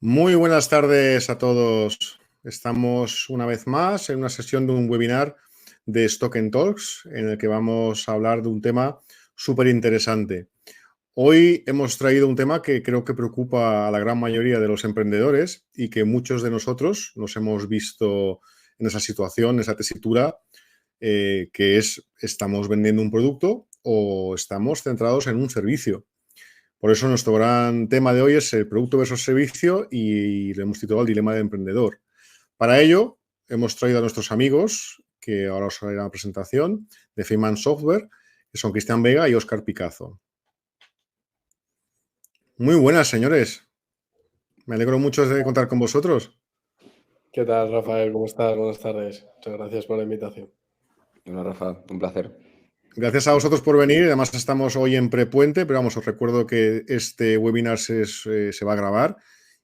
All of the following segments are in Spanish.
Muy buenas tardes a todos. Estamos una vez más en una sesión de un webinar de Stock Talks en el que vamos a hablar de un tema súper interesante. Hoy hemos traído un tema que creo que preocupa a la gran mayoría de los emprendedores y que muchos de nosotros nos hemos visto en esa situación, en esa tesitura, que es, ¿estamos vendiendo un producto o estamos centrados en un servicio? Por eso nuestro gran tema de hoy es el producto versus servicio y le hemos titulado el dilema del emprendedor. Para ello, hemos traído a nuestros amigos, que ahora os haré la presentación, de Feynman Software, que son Cristian Vega y Óscar Picazo. Muy buenas, señores. Me alegro mucho de contar con vosotros. ¿Qué tal, Rafael? ¿Cómo estás? Buenas tardes. Muchas gracias por la invitación. Hola, Rafa, un placer. Gracias a vosotros por venir. Además, estamos hoy en prepuente, pero vamos, os recuerdo que este webinar se va a grabar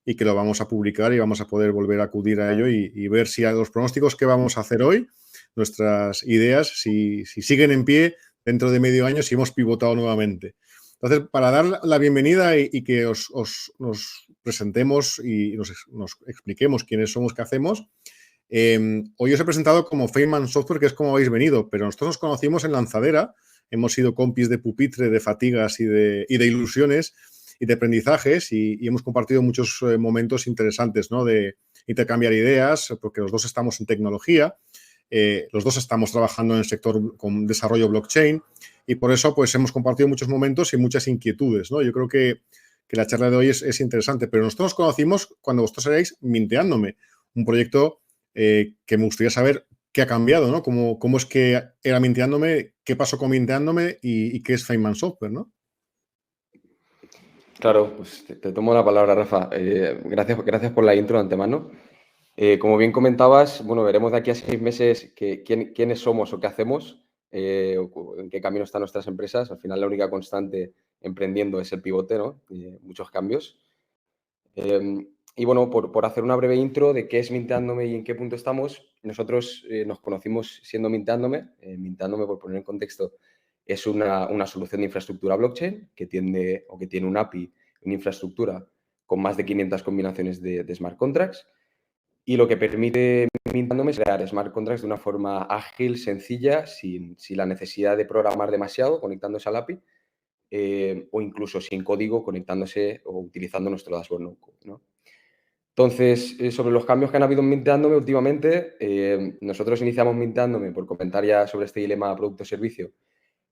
y que lo vamos a publicar y vamos a poder volver a acudir a ello y ver si a los pronósticos que vamos a hacer hoy, nuestras ideas, si siguen en pie dentro de medio año, si hemos pivotado nuevamente. Entonces, para dar la bienvenida y que nos presentemos y nos expliquemos quiénes somos, qué hacemos, hoy os he presentado como Feynman Software, que es como habéis venido, pero nosotros nos conocimos en Lanzadera, hemos sido compis de pupitre, de fatigas y de ilusiones y de aprendizajes y hemos compartido muchos momentos interesantes, ¿no? De intercambiar ideas, porque los dos estamos en tecnología, los dos estamos trabajando en el sector con desarrollo blockchain y por eso pues hemos compartido muchos momentos y muchas inquietudes, ¿no? Yo creo que la charla de hoy es interesante, pero nosotros nos conocimos cuando vosotros erais Minteándome, un proyecto que me gustaría saber qué ha cambiado, ¿no? ¿Cómo es que era Minteándome, qué pasó con Minteándome y qué es Feynman Software, ¿no? Claro, pues te tomo la palabra, Rafa. Gracias por la intro de antemano. Como bien comentabas, bueno, veremos de aquí a 6 meses quiénes somos o qué hacemos, en qué camino están nuestras empresas. Al final, la única constante emprendiendo es el pivote, ¿no? Muchos cambios. Y bueno, por hacer una breve intro de qué es Minteándome y en qué punto estamos, nosotros nos conocimos siendo Minteándome. Minteándome, por poner en contexto, es una solución de infraestructura blockchain que tiene un API, una infraestructura con más de 500 combinaciones de smart contracts. Y lo que permite Minteándome es crear smart contracts de una forma ágil, sencilla, sin la necesidad de programar demasiado conectándose al API, o incluso sin código conectándose o utilizando nuestro dashboard no-code, ¿no? Entonces, sobre los cambios que han habido en Minteándome últimamente, nosotros iniciamos Minteándome por comentar ya sobre este dilema producto-servicio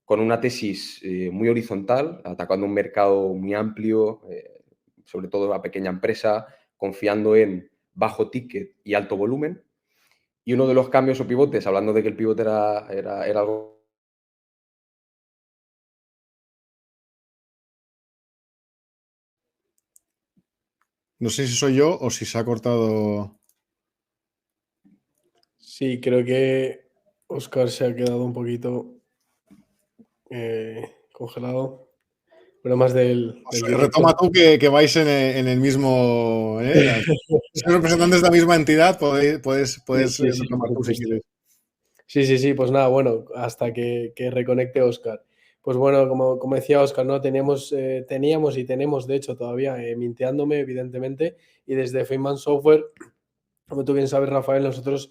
con una tesis muy horizontal, atacando un mercado muy amplio, sobre todo a pequeña empresa, confiando en bajo ticket y alto volumen. Y uno de los cambios o pivotes, hablando de que el pivote era algo... No sé si soy yo o si se ha cortado. Sí, creo que Óscar se ha quedado un poquito congelado. Pero más del directo. Retoma tú que vais en el mismo... Sois representantes de la misma entidad, puedes Sí, retomar tú si quieres. Sí, pues nada, bueno, hasta que reconecte Óscar. Pues bueno, como decía Óscar, ¿no? Teníamos y tenemos, de hecho, todavía Minteándome, evidentemente, y desde Feynman Software, como tú bien sabes, Rafael, nosotros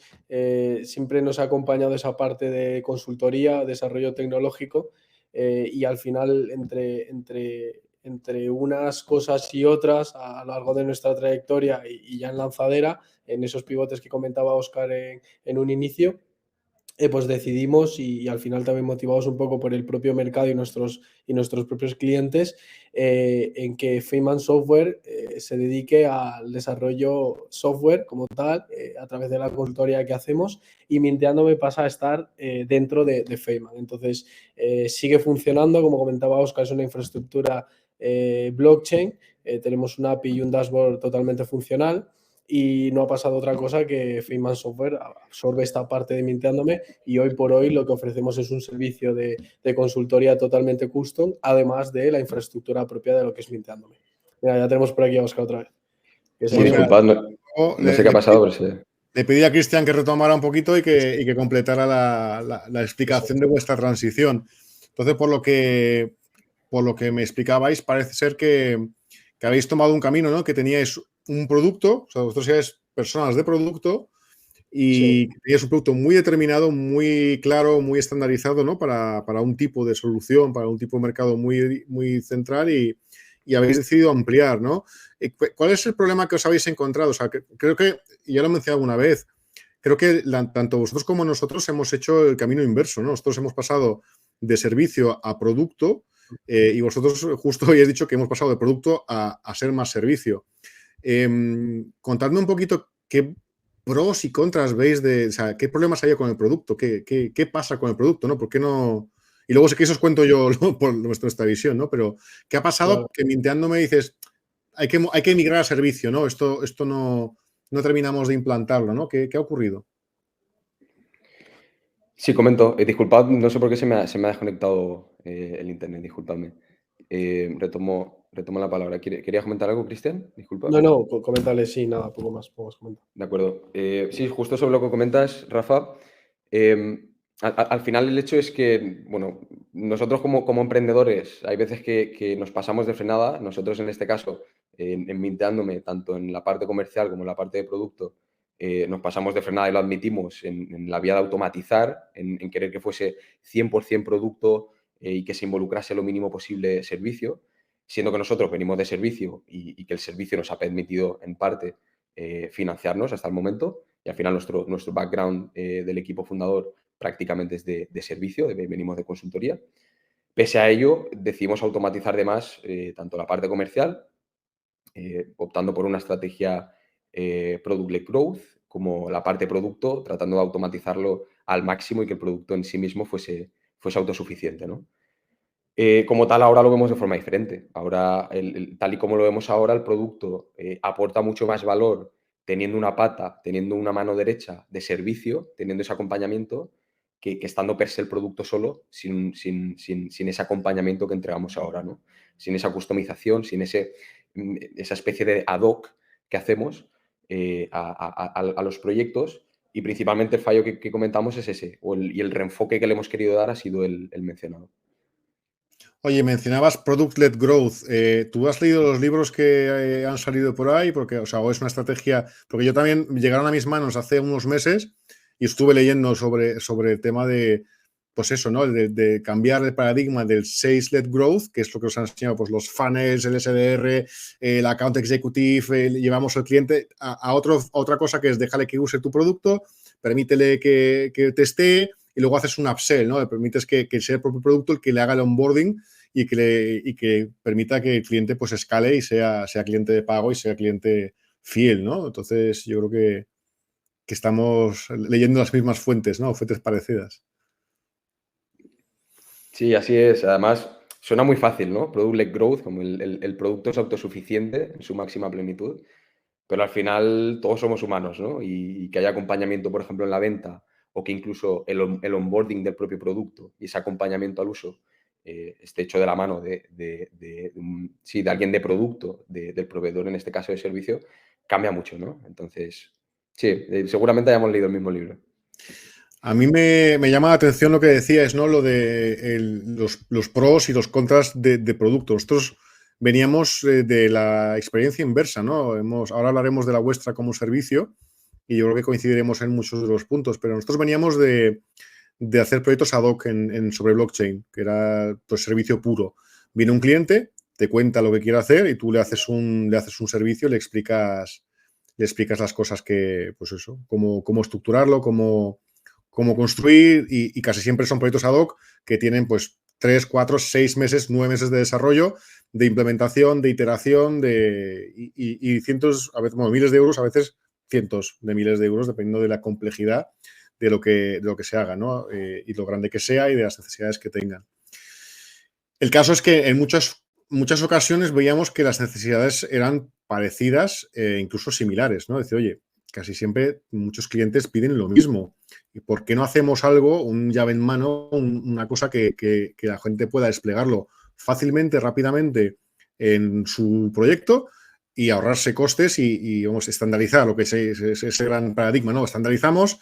siempre nos ha acompañado esa parte de consultoría, desarrollo tecnológico, y al final, entre unas cosas y otras, a lo largo de nuestra trayectoria y ya en Lanzadera, en esos pivotes que comentaba Óscar en un inicio, pues decidimos y al final también motivados un poco por el propio mercado y nuestros propios clientes, en que Feynman Software se dedique al desarrollo software como tal, a través de la consultoría que hacemos, y Minteándome pasa a estar dentro de Feynman. Entonces, sigue funcionando, como comentaba Óscar, es una infraestructura blockchain, tenemos un API y un dashboard totalmente funcional. Y no ha pasado otra cosa que Feynman Software absorbe esta parte de Minteándome y hoy por hoy lo que ofrecemos es un servicio de consultoría totalmente custom, además de la infraestructura propia de lo que es Minteándome. Mira, ya tenemos por aquí a Óscar otra vez. Sí, disculpad, no sé qué ha pasado, pero sí. Le pedí a Cristian que retomara un poquito y que completara la explicación de vuestra transición. Entonces, por lo que me explicabais, parece ser que habéis tomado un camino, ¿no? Que teníais un producto, o sea, vosotros seáis personas de producto y Sí, teníais un producto muy determinado, muy claro, muy estandarizado, ¿no? Para un tipo de solución, para un tipo de mercado muy central y habéis decidido ampliar, ¿no? ¿Cuál es el problema que os habéis encontrado? O sea, creo que, ya lo he mencionado alguna vez, creo que tanto vosotros como nosotros hemos hecho el camino inverso, ¿no? Nosotros hemos pasado de servicio a producto y vosotros justo hoy has dicho que hemos pasado de producto a ser más servicio. Contadme un poquito qué pros y contras veis o sea, qué problemas hay con el producto, qué pasa con el producto, ¿no? ¿Por qué no? Y luego sé que eso os cuento yo por nuestra visión, ¿no? Pero ¿qué ha pasado claro. que minteando me dices, hay que migrar a servicio, ¿no? Esto no terminamos de implantarlo, ¿no? ¿Qué ha ocurrido? Sí, comento. Disculpad, no sé por qué se me ha desconectado el internet, disculpadme. Retomo la palabra. ¿Querías comentar algo, Cristian? Disculpa. No, no, coméntale, sí, nada, poco más, comentar. De acuerdo. Sí, justo sobre lo que comentas, Rafa. Al final el hecho es que, bueno, nosotros como emprendedores hay veces que nos pasamos de frenada. Nosotros en este caso, en Minteándome, tanto en la parte comercial como en la parte de producto, nos pasamos de frenada y lo admitimos en la vía de automatizar, en querer que fuese 100% producto y que se involucrase lo mínimo posible servicio, siendo que nosotros venimos de servicio y que el servicio nos ha permitido en parte financiarnos hasta el momento. Y al final nuestro background del equipo fundador prácticamente es de servicio, venimos de consultoría. Pese a ello, decidimos automatizar de más tanto la parte comercial, optando por una estrategia product-led growth, como la parte producto, tratando de automatizarlo al máximo y que el producto en sí mismo fuese autosuficiente, ¿no? Como tal, ahora lo vemos de forma diferente. Ahora, tal y como lo vemos ahora, el producto aporta mucho más valor teniendo una pata, teniendo una mano derecha de servicio, teniendo ese acompañamiento, que estando per se el producto solo, sin ese acompañamiento que entregamos ahora, ¿no? Sin esa customización, sin esa especie de ad hoc que hacemos a los proyectos. Y principalmente el fallo que comentamos es ese, y el reenfoque que le hemos querido dar ha sido el mencionado. Oye, mencionabas Product-led Growth. ¿Tú has leído los libros que han salido por ahí? Porque, o sea, o es una estrategia. Porque yo también llegaron a mis manos hace unos meses y estuve leyendo sobre el tema de, pues eso, ¿no? De cambiar el paradigma del Sales-led Growth, que es lo que os han enseñado, pues los funnels, el SDR, el Account Executive, llevamos al cliente a otra cosa que es déjale que use tu producto, permítele que testee y luego haces un upsell, ¿no? Le permites que sea el propio producto el que le haga el onboarding y que permita que el cliente pues escale y sea cliente de pago y sea cliente fiel, ¿no? Entonces yo creo que estamos leyendo las mismas fuentes, ¿no? Fuentes parecidas. Sí, así es. Además, suena muy fácil, ¿no? Product-led growth, como el producto es autosuficiente en su máxima plenitud, pero al final todos somos humanos, ¿no? Y que haya acompañamiento, por ejemplo, en la venta o que incluso el onboarding del propio producto y ese acompañamiento al uso esté hecho de la mano de alguien de producto, del proveedor, en este caso de servicio, cambia mucho, ¿no? Entonces, sí, seguramente hayamos leído el mismo libro. A mí me llama la atención lo que decías, ¿no? Lo de los pros y los contras de productos. Nosotros veníamos de la experiencia inversa, ¿no? Ahora hablaremos de la vuestra como servicio y yo creo que coincidiremos en muchos de los puntos, pero nosotros veníamos de hacer proyectos ad hoc sobre blockchain, que era pues, servicio puro. Viene un cliente, te cuenta lo que quiere hacer y tú le haces un servicio, le explicas las cosas que, pues eso, cómo estructurarlo, cómo construir y casi siempre son proyectos ad hoc que tienen pues 3, 4, 6 meses, 9 meses de desarrollo, de implementación, de iteración y cientos, a veces, bueno, miles de euros, a veces cientos de miles de euros, dependiendo de la complejidad de lo que se haga, ¿no? Y lo grande que sea y de las necesidades que tengan. El caso es que en muchas ocasiones veíamos que las necesidades eran parecidas e incluso similares, ¿no? Decir, oye, casi siempre muchos clientes piden lo mismo. ¿Y por qué no hacemos algo, un llave en mano, una cosa que la gente pueda desplegarlo fácilmente, rápidamente en su proyecto y ahorrarse costes y vamos, estandarizar lo que es ese gran paradigma, ¿no? Estandarizamos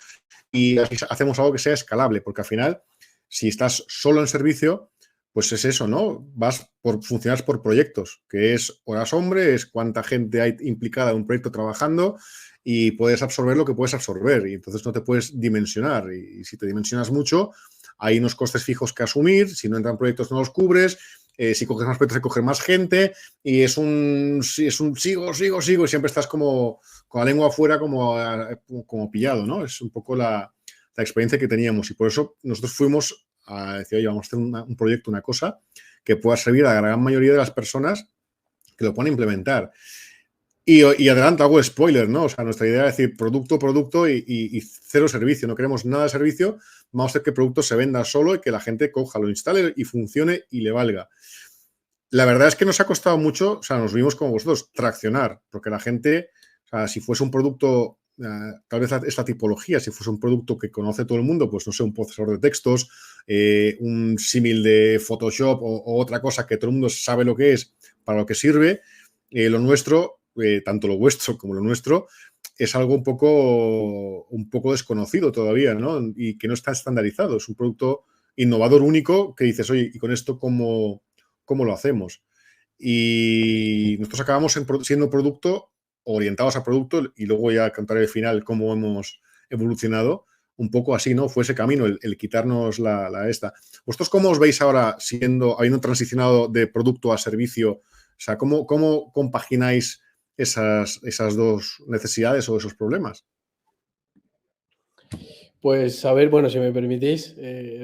y hacemos algo que sea escalable, porque al final, si estás solo en servicio, pues es eso, ¿no? Funcionas por proyectos, que es horas hombre, es cuánta gente hay implicada en un proyecto trabajando y puedes absorber lo que puedes absorber y entonces no te puedes dimensionar y si te dimensionas mucho, hay unos costes fijos que asumir, si no entran proyectos no los cubres, si coges más proyectos hay que coger más gente y es un sigo y siempre estás como con la lengua afuera como pillado, ¿no? Es un poco la experiencia que teníamos y por eso nosotros fuimos a decir, oye, vamos a hacer un proyecto, una cosa que pueda servir a la gran mayoría de las personas que lo puedan implementar. Y adelanto, hago spoiler, ¿no? O sea, nuestra idea es decir producto y cero servicio. No queremos nada de servicio. Vamos a hacer que el producto se venda solo y que la gente coja, lo instale y funcione y le valga. La verdad es que nos ha costado mucho, o sea, nos vimos como vosotros, traccionar, porque la gente, o sea, si fuese un producto, tal vez esta tipología, si fuese un producto que conoce todo el mundo, pues no sé, un procesador de textos, un símil de Photoshop o otra cosa que todo el mundo sabe lo que es, para lo que sirve, lo nuestro, tanto lo vuestro como lo nuestro, es algo un poco desconocido todavía, ¿no? Y que no está estandarizado. Es un producto innovador único que dices, oye, ¿y con esto cómo lo hacemos? Y nosotros acabamos siendo producto, orientados a producto, y luego ya contaré al final cómo hemos evolucionado, un poco así, ¿no? Fue ese camino, el quitarnos la esta. ¿Vosotros cómo os veis ahora habiendo transicionado de producto a servicio? O sea, ¿cómo compagináis esas dos necesidades o esos problemas? Pues a ver, bueno, si me permitís,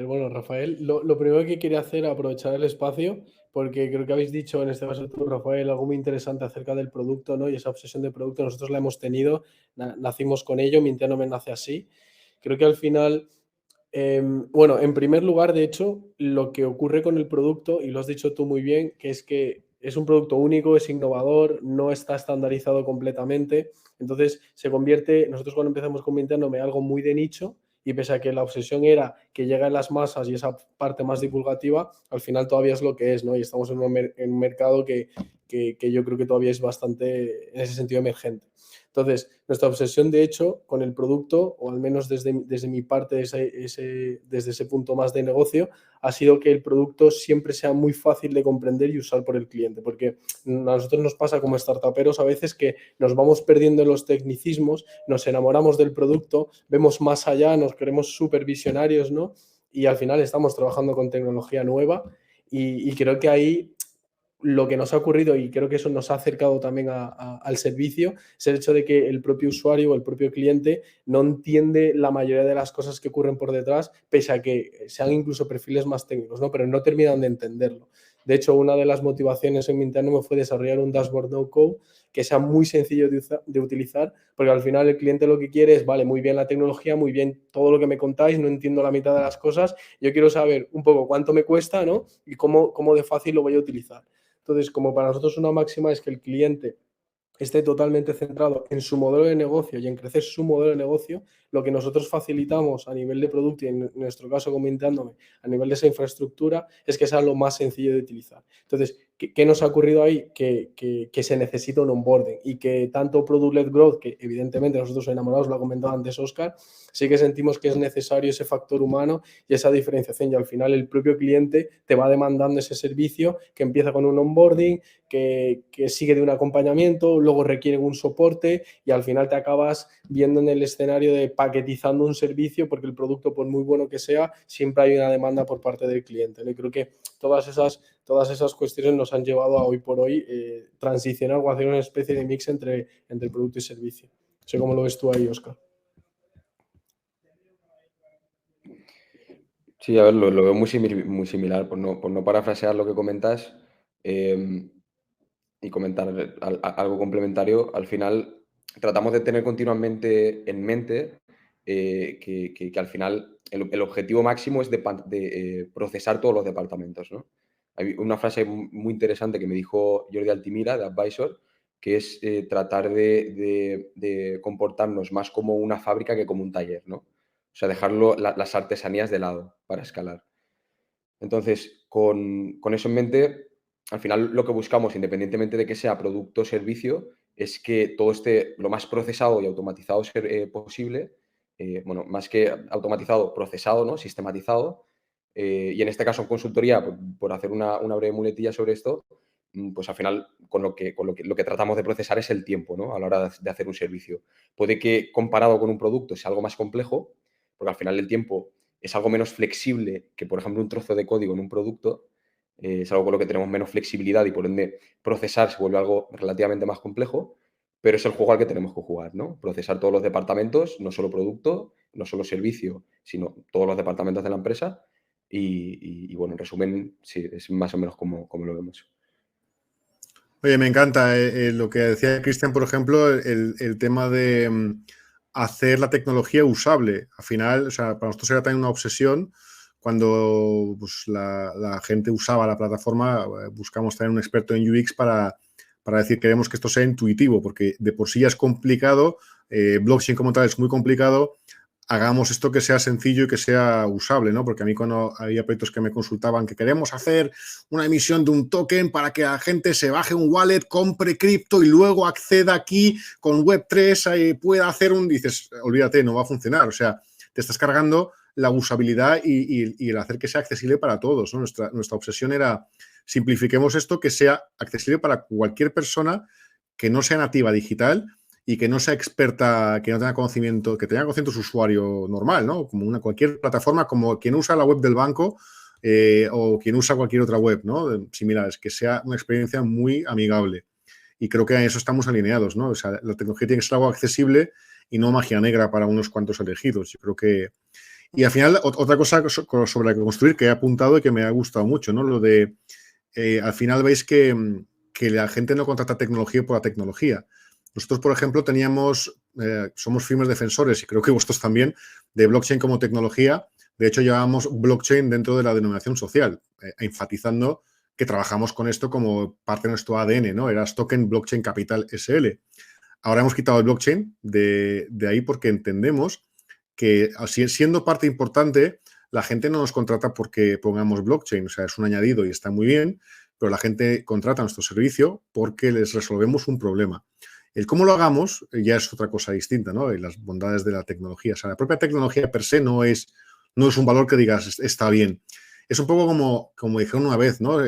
bueno, Rafael, lo primero que quería hacer, aprovechar el espacio, porque creo que habéis dicho, en este caso tú, Rafael, algo muy interesante acerca del producto, ¿no? Y esa obsesión de producto, nosotros la hemos tenido, nacimos con ello, Mintiano me nace así. Creo que al final, bueno, en primer lugar, de hecho, lo que ocurre con el producto, y lo has dicho tú muy bien, que es un producto único, es innovador, no está estandarizado completamente, entonces se convierte, nosotros cuando empezamos con Mintiano, algo muy de nicho, y pese a que la obsesión era que llegue a las masas y esa parte más divulgativa, al final todavía es lo que es, ¿no? Y estamos en un mercado que yo creo que todavía es bastante, en ese sentido, emergente. Entonces, nuestra obsesión, de hecho, con el producto, o al menos desde mi parte, desde ese punto más de negocio, ha sido que el producto siempre sea muy fácil de comprender y usar por el cliente, porque a nosotros nos pasa como startuperos a veces que nos vamos perdiendo en los tecnicismos, nos enamoramos del producto, vemos más allá, nos creemos súper visionarios, ¿no? Y al final estamos trabajando con tecnología nueva y creo que ahí lo que nos ha ocurrido, y creo que eso nos ha acercado también al servicio, es el hecho de que el propio usuario o el propio cliente no entiende la mayoría de las cosas que ocurren por detrás, pese a que sean incluso perfiles más técnicos, ¿no? Pero no terminan de entenderlo. De hecho, una de las motivaciones en mi interno fue desarrollar un dashboard no-code que sea muy sencillo de utilizar, porque al final el cliente lo que quiere es, vale, muy bien la tecnología, muy bien todo lo que me contáis, no entiendo la mitad de las cosas, yo quiero saber un poco cuánto me cuesta, ¿no? Y cómo de fácil lo voy a utilizar. Entonces, como para nosotros una máxima es que el cliente esté totalmente centrado en su modelo de negocio y en crecer su modelo de negocio, lo que nosotros facilitamos a nivel de producto y en nuestro caso comentándome a nivel de esa infraestructura es que sea lo más sencillo de utilizar. Entonces, ¿qué nos ha ocurrido ahí? Que se necesita un onboarding y que tanto Product-led Growth, que evidentemente nosotros enamorados, lo ha comentado antes Óscar, sí que sentimos que es necesario ese factor humano y esa diferenciación y al final el propio cliente te va demandando ese servicio que empieza con un onboarding, que sigue de un acompañamiento, luego requiere un soporte y al final te acabas viendo en el escenario de paquetizando un servicio porque el producto, por muy bueno que sea, siempre hay una demanda por parte del cliente, ¿no? Y creo que todas esas cuestiones nos han llevado a hoy por hoy transicionar o hacer una especie de mix entre producto y servicio. No sé cómo lo ves tú ahí, Óscar. Sí, a ver, lo veo muy similar, por no parafrasear lo que comentas y comentar algo complementario. Al final, tratamos de tener continuamente en mente que al final el objetivo máximo es de procesar todos los departamentos, ¿no? Hay una frase muy interesante que me dijo Jordi Altimira, de Advisor, que es tratar de comportarnos más como una fábrica que como un taller, ¿no? O sea, dejarlo las artesanías de lado para escalar. Entonces, con eso en mente, al final lo que buscamos, independientemente de que sea producto o servicio, es que todo esté lo más procesado y automatizado posible. Bueno, más que automatizado, procesado, ¿no? Sistematizado. y en este caso en consultoría, por hacer una breve muletilla sobre esto, pues al final lo que tratamos de procesar es el tiempo, ¿no? A la hora de hacer un servicio. Puede que comparado con un producto sea algo más complejo, porque al final el tiempo es algo menos flexible que, por ejemplo, un trozo de código en un producto. Es algo con lo que tenemos menos flexibilidad y por ende procesar se vuelve algo relativamente más complejo, pero es el juego al que tenemos que jugar, ¿no? Procesar todos los departamentos, no solo producto, no solo servicio, sino todos los departamentos de la empresa. Bueno, en resumen, sí, es más o menos como lo vemos. Oye, me encanta lo que decía Cristian, por ejemplo, el tema de hacer la tecnología usable. Al final, o sea, para nosotros era también una obsesión. Cuando pues, la gente usaba la plataforma, buscamos tener un experto en UX para decir queremos que esto sea intuitivo, porque de por sí ya es complicado, blockchain como tal es muy complicado, hagamos esto que sea sencillo y que sea usable, ¿no? Porque a mí cuando había proyectos que me consultaban que queremos hacer una emisión de un token para que la gente se baje un wallet, compre cripto y luego acceda aquí con Web3, pueda hacer un... Dices, olvídate, no va a funcionar. O sea, te estás cargando la usabilidad y el hacer que sea accesible para todos, ¿no? Nuestra obsesión era simplifiquemos esto, que sea accesible para cualquier persona que no sea nativa digital y que no sea experta, que no tenga conocimiento, que tenga conocimiento su usuario normal, ¿no? Como cualquier plataforma, como quien usa la web del banco o quien usa cualquier otra web, ¿no? Similares, que sea una experiencia muy amigable. Y creo que a eso estamos alineados, ¿no? O sea, la tecnología tiene que ser algo accesible y no magia negra para unos cuantos elegidos. Yo creo que... Y al final, otra cosa sobre la que construir que he apuntado y que me ha gustado mucho, ¿no? Lo de, al final veis que la gente no contrata tecnología por la tecnología. Nosotros, por ejemplo, somos firmes defensores, y creo que vosotros también, de blockchain como tecnología. De hecho, llevamos blockchain dentro de la denominación social, enfatizando que trabajamos con esto como parte de nuestro ADN, ¿no? Era Token Blockchain Capital SL. Ahora hemos quitado el blockchain de ahí porque entendemos que siendo parte importante, la gente no nos contrata porque pongamos blockchain, o sea, es un añadido y está muy bien, pero la gente contrata nuestro servicio porque les resolvemos un problema. El cómo lo hagamos ya es otra cosa distinta, ¿no? Y las bondades de la tecnología. O sea, la propia tecnología per se no es un valor que digas está bien. Es un poco como dijeron una vez, ¿no?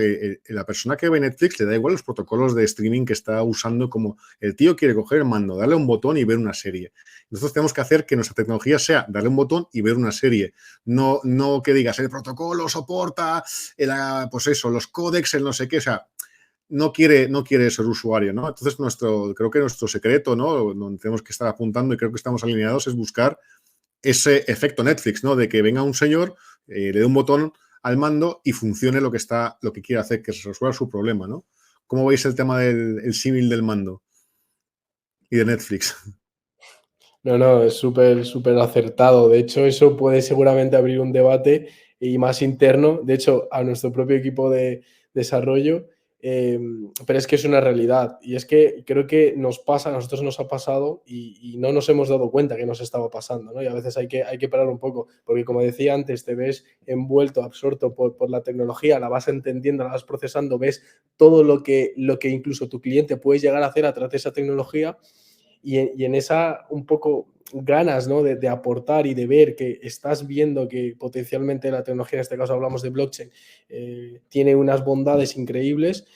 La persona que ve Netflix le da igual los protocolos de streaming que está usando, como el tío quiere coger el mando, darle un botón y ver una serie. Nosotros tenemos que hacer que nuestra tecnología sea darle un botón y ver una serie. No que digas, el protocolo soporta, pues eso, los códecs, el no sé qué. O sea, no quiere ser usuario, ¿no? Entonces, creo que nuestro secreto, ¿no? Donde tenemos que estar apuntando y creo que estamos alineados es buscar ese efecto Netflix, ¿no? De que venga un señor, le dé un botón al mando y funcione lo que quiere hacer, que se resuelva su problema, ¿no? ¿Cómo veis el tema del símil del mando y de Netflix? No, es súper acertado. De hecho, eso puede seguramente abrir un debate y más interno, de hecho, a nuestro propio equipo de desarrollo, pero es que es una realidad. Y es que creo que nos pasa, a nosotros nos ha pasado y no nos hemos dado cuenta que nos estaba pasando, ¿no? Y a veces hay que parar un poco, porque como decía antes, te ves envuelto, absorto por la tecnología, la vas entendiendo, la vas procesando, ves todo lo que incluso tu cliente puede llegar a hacer a través de esa tecnología y en esa un poco ganas, ¿no? de aportar y de ver que estás viendo que potencialmente la tecnología, en este caso hablamos de blockchain, tiene unas bondades increíbles,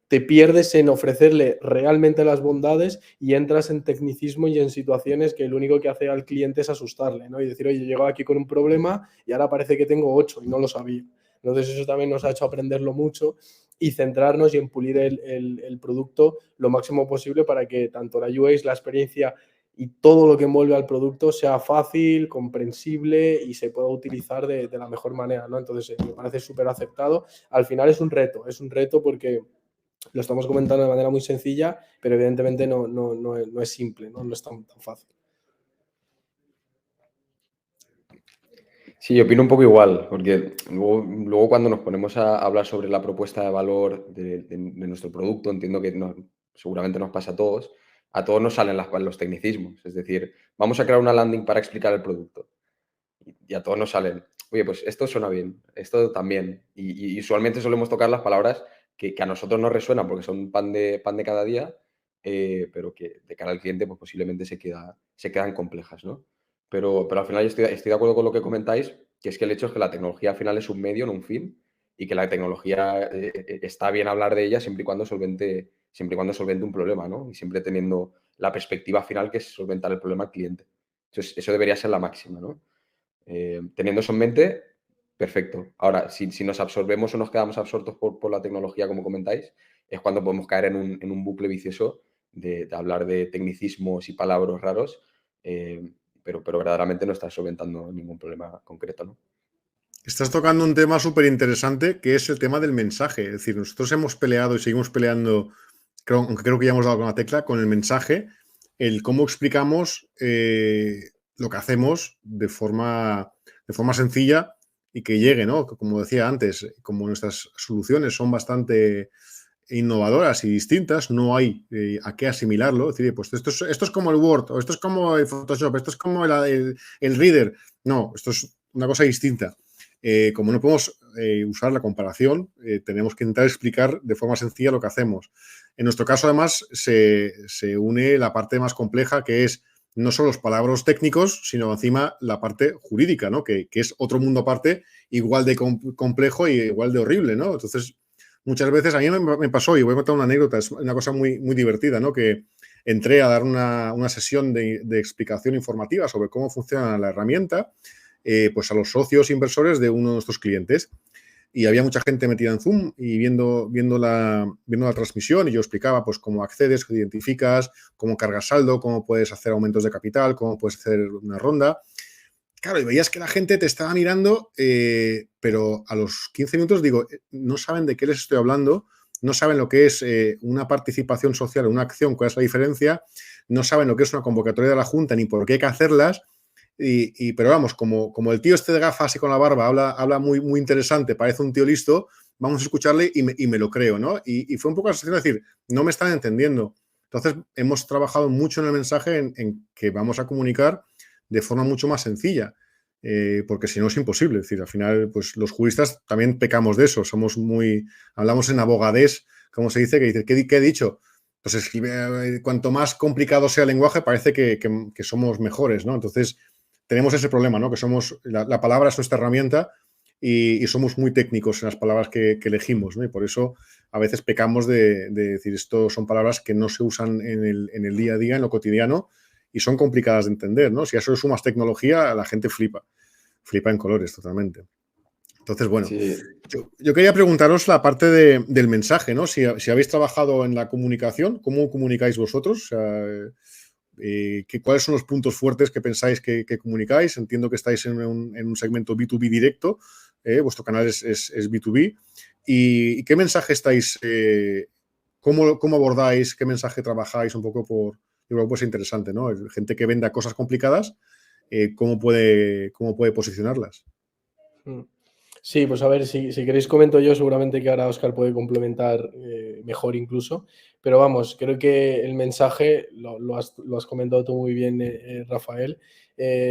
te pierdes en ofrecerle realmente las bondades y entras en tecnicismo y en situaciones que lo único que hace al cliente es asustarle, ¿no? Y decir, oye, llego aquí con un problema y ahora parece que tengo 8 y no lo sabía. Entonces eso también nos ha hecho aprenderlo mucho y centrarnos y en pulir el producto lo máximo posible para que tanto la UX, la experiencia y todo lo que envuelve al producto sea fácil, comprensible y se pueda utilizar de la mejor manera, ¿no? Entonces me parece súper aceptado. Al final es un reto porque lo estamos comentando de manera muy sencilla, pero evidentemente no es simple, no es tan fácil. Sí, opino un poco igual, porque luego cuando nos ponemos a hablar sobre la propuesta de valor de nuestro producto, entiendo que seguramente nos pasa a todos nos salen los tecnicismos. Es decir, vamos a crear una landing para explicar el producto y a todos nos salen, oye, pues esto suena bien, esto también. Y usualmente solemos tocar las palabras que a nosotros nos resuenan porque son pan de cada día, pero que de cara al cliente pues posiblemente se quedan complejas, ¿no? Pero al final yo estoy de acuerdo con lo que comentáis que es que el hecho es que la tecnología al final es un medio, no un fin, y que la tecnología está bien hablar de ella siempre y cuando solvente un problema, ¿no? Y siempre teniendo la perspectiva final que es solventar el problema al cliente. Entonces, eso debería ser la máxima, ¿no? Teniendo eso en mente, perfecto. Ahora, si nos absorbemos o nos quedamos absortos por la tecnología, como comentáis, es cuando podemos caer en un bucle vicioso de hablar de tecnicismos y palabras raros, pero verdaderamente no está solventando ningún problema concreto, ¿no? Estás tocando un tema súper interesante que es el tema del mensaje. Es decir, nosotros hemos peleado y seguimos peleando, aunque creo que ya hemos dado con la tecla, con el mensaje, el cómo explicamos lo que hacemos de forma sencilla y que llegue, ¿no? Como decía antes, como nuestras soluciones son bastante innovadoras y distintas, no hay a qué asimilarlo. Es decir, pues esto es como el Word, o esto es como el Photoshop, esto es como el Reader. No, esto es una cosa distinta. Como no podemos usar la comparación, tenemos que intentar explicar de forma sencilla lo que hacemos. En nuestro caso, además, se une la parte más compleja, que es no solo los palabras técnicos, sino encima la parte jurídica, ¿no? Que es otro mundo aparte, igual de complejo y igual de horrible, ¿no? Entonces, muchas veces a mí me pasó, y voy a contar una anécdota, es una cosa muy, muy divertida, ¿no? Que entré a dar una sesión de explicación informativa sobre cómo funciona la herramienta, pues a los socios inversores de uno de nuestros clientes. Y había mucha gente metida en Zoom y viendo la transmisión, y yo explicaba pues cómo accedes, cómo identificas, cómo cargas saldo, cómo puedes hacer aumentos de capital, cómo puedes hacer una ronda. Claro, y veías que la gente te estaba mirando, pero a los 15 minutos digo, no saben de qué les estoy hablando, no saben lo que es una participación social, una acción, cuál es la diferencia, no saben lo que es una convocatoria de la Junta ni por qué hay que hacerlas. Pero vamos, como el tío este de gafas y con la barba habla muy, muy interesante, parece un tío listo, vamos a escucharle y me lo creo, ¿no? Y fue un poco la sensación de decir, no me están entendiendo. Entonces, hemos trabajado mucho en el mensaje en que vamos a comunicar de forma mucho más sencilla, porque si no es imposible. Es decir, al final, pues los juristas también pecamos de eso, hablamos en abogadés, como se dice, que dice, ¿qué he dicho? Pues escribe, cuanto más complicado sea el lenguaje, parece que somos mejores, ¿no? Entonces, tenemos ese problema, ¿no? Que la palabra es nuestra herramienta y somos muy técnicos en las palabras que elegimos, ¿no? Y por eso a veces pecamos de decir, esto son palabras que no se usan en el día a día, en lo cotidiano, y son complicadas de entender, ¿no? Si a eso le sumas tecnología, la gente flipa en colores totalmente. Entonces, bueno, Sí. yo quería preguntaros la parte del mensaje, ¿no? Si habéis trabajado en la comunicación, ¿cómo comunicáis vosotros? O sea, ¿cuáles son los puntos fuertes que pensáis que comunicáis? Entiendo que estáis en un segmento B2B directo, vuestro canal es B2B. ¿Y qué mensaje estáis, cómo abordáis, qué mensaje trabajáis un poco yo creo que puede ser interesante, ¿no? Gente que venda cosas complicadas, ¿cómo puede posicionarlas? Sí, pues a ver, si queréis comento yo, seguramente que ahora Óscar puede complementar mejor incluso, pero vamos, creo que el mensaje, lo has comentado tú muy bien, Rafael,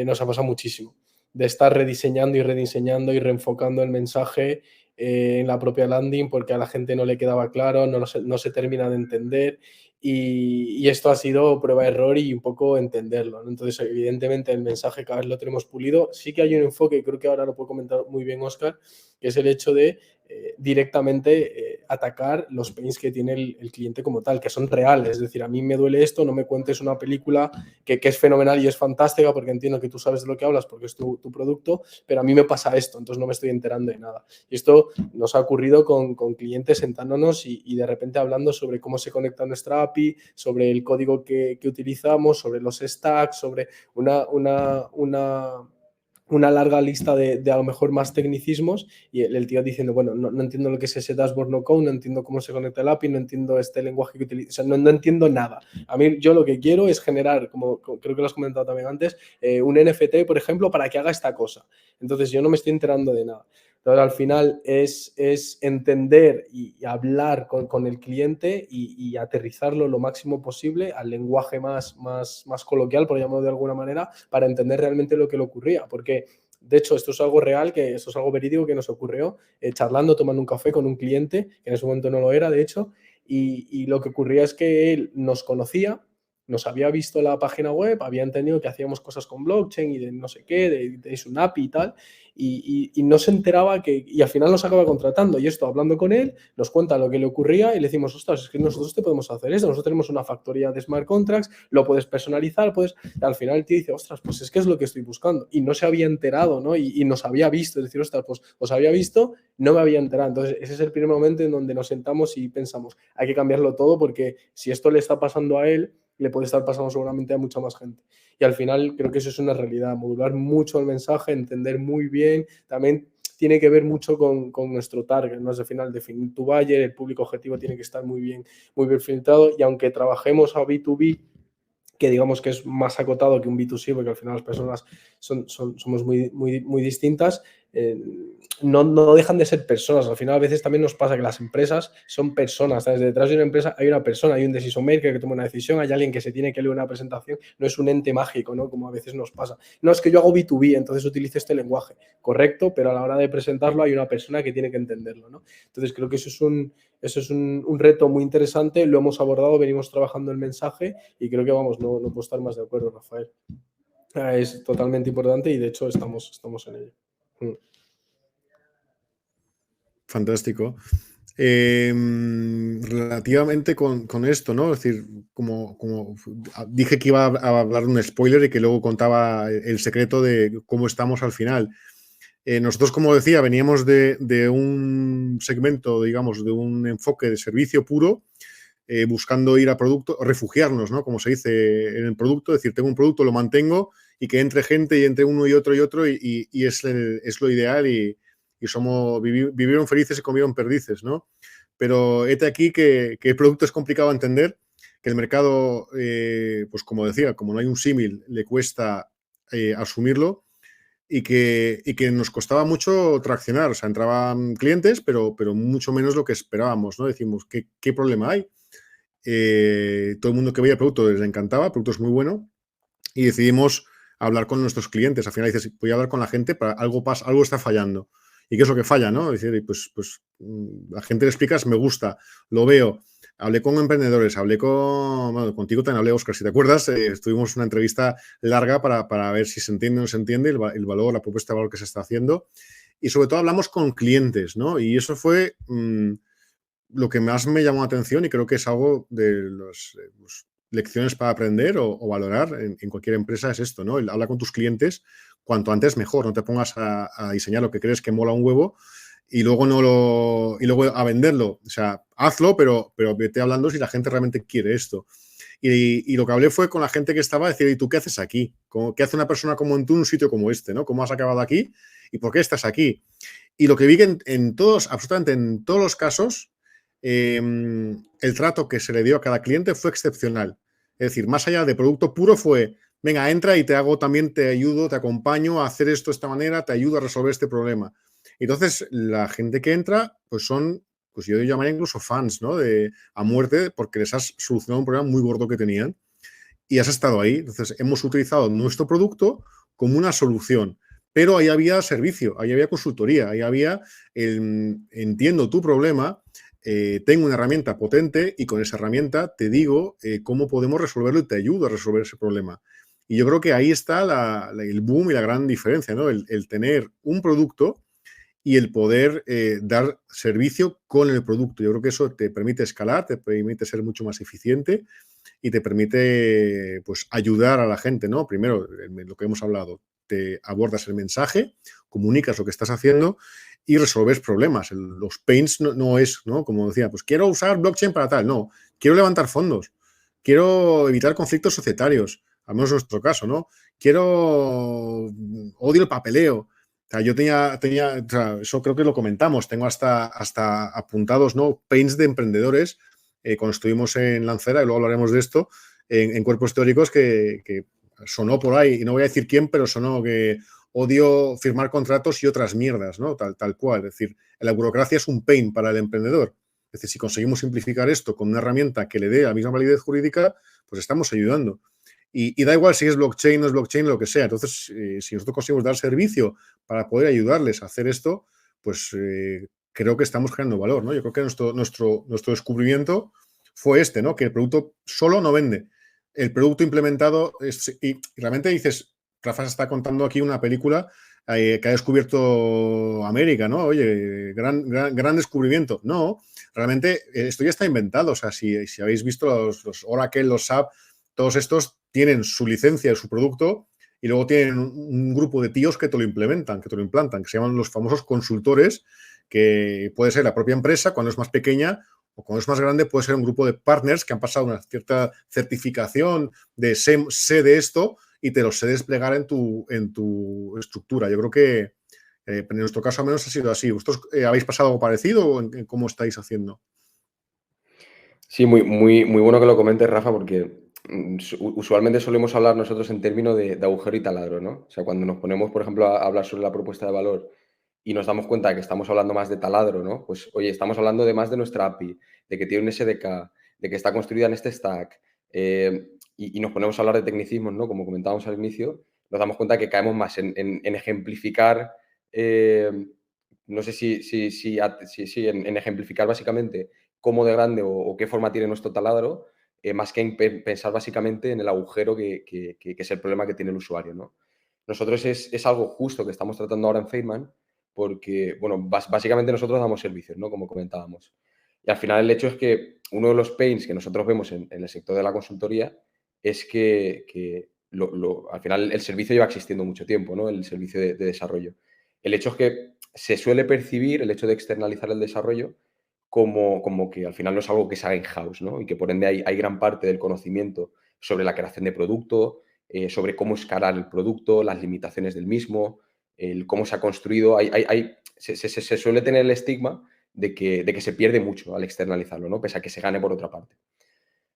nos ha pasado muchísimo, de estar rediseñando y rediseñando y reenfocando el mensaje en la propia landing porque a la gente no le quedaba claro, no se termina de entender y esto ha sido prueba-error y un poco entenderlo, ¿no? Entonces, evidentemente, el mensaje cada vez lo tenemos pulido. Sí que hay un enfoque, y creo que ahora lo puede comentar muy bien Óscar, que es el hecho de directamente atacar los pains que tiene el cliente como tal, que son reales. Es decir, a mí me duele esto, no me cuentes una película que es fenomenal y es fantástica porque entiendo que tú sabes de lo que hablas porque es tu producto, pero a mí me pasa esto, entonces no me estoy enterando de nada. Y esto nos ha ocurrido con clientes sentándonos y de repente hablando sobre cómo se conecta nuestra API, sobre el código que utilizamos, sobre los stacks, sobre una larga lista de a lo mejor más tecnicismos y el tío diciendo, bueno, no entiendo lo que es ese dashboard no code, no entiendo cómo se conecta el API, no entiendo este lenguaje que utiliza, o sea, no entiendo nada. A mí yo lo que quiero es generar, como creo que lo has comentado también antes, un NFT, por ejemplo, para que haga esta cosa. Entonces yo no me estoy enterando de nada. Entonces, al final es entender y hablar con el cliente y aterrizarlo lo máximo posible al lenguaje más coloquial, por llamarlo de alguna manera, para entender realmente lo que le ocurría. Porque, de hecho, esto es algo real, esto es algo verídico que nos ocurrió charlando, tomando un café con un cliente, que en ese momento no lo era, de hecho, y lo que ocurría es que él nos conocía, nos había visto la página web, había entendido que hacíamos cosas con blockchain y de no sé qué, de un API y tal, y no se enteraba y al final nos acaba contratando. Y esto, hablando con él, nos cuenta lo que le ocurría y le decimos, ostras, es que nosotros te podemos hacer esto, nosotros tenemos una factoría de smart contracts, lo puedes personalizar, y al final el tío dice, ostras, pues es que es lo que estoy buscando. Y no se había enterado, ¿no? Y nos había visto, es decir, ostras, pues os había visto, no me había enterado. Entonces, ese es el primer momento en donde nos sentamos y pensamos, hay que cambiarlo todo porque si esto le está pasando a él, le puede estar pasando seguramente a mucha más gente. Y al final creo que eso es una realidad, modular mucho el mensaje, entender muy bien, también tiene que ver mucho con nuestro target, ¿no? Es al final definir tu buyer, el público objetivo tiene que estar muy bien filtrado, y aunque trabajemos a B2B, que digamos que es más acotado que un B2C, porque al final las personas somos muy distintas, no dejan de ser personas. Al final a veces también nos pasa que las empresas son personas, ¿sabes? Detrás de una empresa hay una persona, hay un decision maker que toma una decisión, hay alguien que se tiene que leer una presentación, no es un ente mágico, ¿no? Como a veces nos pasa. No, es que yo hago B2B, entonces utilizo este lenguaje, correcto, pero a la hora de presentarlo hay una persona que tiene que entenderlo, ¿no? Entonces creo que eso es un reto muy interesante, lo hemos abordado, venimos trabajando el mensaje y creo que no puedo estar más de acuerdo, Rafael. Es totalmente importante y de hecho estamos en ello. Fantástico. Relativamente con esto, ¿no? Es decir, como dije que iba a hablar de un spoiler y que luego contaba el secreto de cómo estamos al final. Nosotros, como decía, veníamos de un segmento, digamos, de un enfoque de servicio puro, buscando ir a producto, refugiarnos, ¿no? Como se dice en el producto, es decir, tengo un producto, lo mantengo y que entre gente y entre uno y otro y es lo ideal y vivieron felices y comieron perdices, ¿no? Pero hete aquí que el producto es complicado de entender, que el mercado, pues como decía, como no hay un símil, le cuesta asumirlo y que nos costaba mucho traccionar. O sea, entraban clientes, pero mucho menos lo que esperábamos, ¿no? Decimos, ¿qué problema hay? Todo el mundo que veía el producto les encantaba, el producto es muy bueno y decidimos hablar con nuestros clientes. Al final dices, voy a hablar con la gente, para algo está fallando. ¿Y qué es lo que falla, no? Es decir, pues la gente le explicas, me gusta, lo veo. Hablé con emprendedores, contigo también hablé, Óscar, si te acuerdas, tuvimos una entrevista larga para ver si se entiende o no se entiende el valor, la propuesta de valor que se está haciendo. Y sobre todo hablamos con clientes, ¿no? Y eso fue lo que más me llamó la atención y creo que es algo de las lecciones para aprender o valorar en cualquier empresa es esto, ¿no? El hablar con tus clientes cuanto antes mejor, no te pongas a diseñar lo que crees que mola un huevo y luego luego a venderlo. O sea, hazlo, pero vete hablando si la gente realmente quiere esto. Y lo que hablé fue con la gente que estaba, decir, ¿y tú qué haces aquí? ¿Qué hace una persona como tú en un sitio como este, ¿no? ¿Cómo has acabado aquí? ¿Y por qué estás aquí? Y lo que vi que absolutamente en todos los casos, el trato que se le dio a cada cliente fue excepcional. Es decir, más allá de producto puro fue, venga, entra y te ayudo, te acompaño a hacer esto de esta manera, te ayudo a resolver este problema. Entonces, la gente que entra, pues yo llamaría incluso fans, ¿no? A muerte, porque les has solucionado un problema muy gordo que tenían y has estado ahí. Entonces, hemos utilizado nuestro producto como una solución. Pero ahí había servicio, ahí había consultoría, ahí había entiendo tu problema, tengo una herramienta potente y con esa herramienta te digo cómo podemos resolverlo y te ayudo a resolver ese problema. Y yo creo que ahí está el boom y la gran diferencia, ¿no? El tener un producto y el poder dar servicio con el producto. Yo creo que eso te permite escalar, te permite ser mucho más eficiente y te permite pues ayudar a la gente, ¿no? Primero, lo que hemos hablado, te abordas el mensaje, comunicas lo que estás haciendo y resolves problemas. Los pains no es, ¿no? Como decía, pues quiero usar blockchain para tal. No, quiero levantar fondos, quiero evitar conflictos societarios, al menos en nuestro caso, ¿no? Odio el papeleo. O sea, yo tenía o sea, eso creo que lo comentamos, tengo hasta apuntados, ¿no? Pains de emprendedores, cuando estuvimos en Lancera, y luego hablaremos de esto, en cuerpos teóricos que sonó por ahí, y no voy a decir quién, pero sonó que odio firmar contratos y otras mierdas, ¿no? Tal cual. Es decir, la burocracia es un pain para el emprendedor. Es decir, si conseguimos simplificar esto con una herramienta que le dé la misma validez jurídica, pues estamos ayudando. Y da igual si es blockchain, no es blockchain, lo que sea. Entonces, si nosotros conseguimos dar servicio para poder ayudarles a hacer esto, pues creo que estamos creando valor, ¿no? Yo creo que nuestro descubrimiento fue este, ¿no? Que el producto solo no vende. el producto implementado y realmente dices, Rafa se está contando aquí una película que ha descubierto América, ¿no? Oye, gran descubrimiento. No, realmente esto ya está inventado. O sea, si habéis visto los Oracle, los SAP, todos estos tienen su licencia de su producto y luego tienen un grupo de tíos que te lo implementan, que te lo implantan, que se llaman los famosos consultores, que puede ser la propia empresa cuando es más pequeña, o cuando es más grande puede ser un grupo de partners que han pasado una cierta certificación de sé de esto y te lo sé desplegar en tu estructura. Yo creo que en nuestro caso al menos ha sido así. ¿Vosotros habéis pasado algo parecido o en cómo estáis haciendo? Sí, muy bueno que lo comentes, Rafa, porque usualmente solemos hablar nosotros en términos de agujero y taladro, ¿no? O sea, cuando nos ponemos, por ejemplo, a hablar sobre la propuesta de valor y nos damos cuenta de que estamos hablando más de taladro, ¿no? Pues, oye, estamos hablando de más de nuestra API, de que tiene un SDK, de que está construida en este stack, y nos ponemos a hablar de tecnicismos, ¿no? Como comentábamos al inicio, nos damos cuenta que caemos más en ejemplificar, no sé si en ejemplificar básicamente cómo de grande o qué forma tiene nuestro taladro, más que en pensar básicamente en el agujero que es el problema que tiene el usuario, ¿no? Nosotros es algo justo que estamos tratando ahora en Feynman porque, bueno, básicamente nosotros damos servicios, ¿no? Como comentábamos. Y al final el hecho es que uno de los pains que nosotros vemos en el sector de la consultoría es que al final el servicio lleva existiendo mucho tiempo, ¿no? El servicio de desarrollo. El hecho es que se suele percibir el hecho de externalizar el desarrollo como que al final no es algo que se haga in-house, ¿no? Y que por ende hay gran parte del conocimiento sobre la creación de producto, sobre cómo escalar el producto, las limitaciones del mismo, el cómo se ha construido. Se suele tener el estigma de que se pierde mucho al externalizarlo, ¿no? Pese a que se gane por otra parte.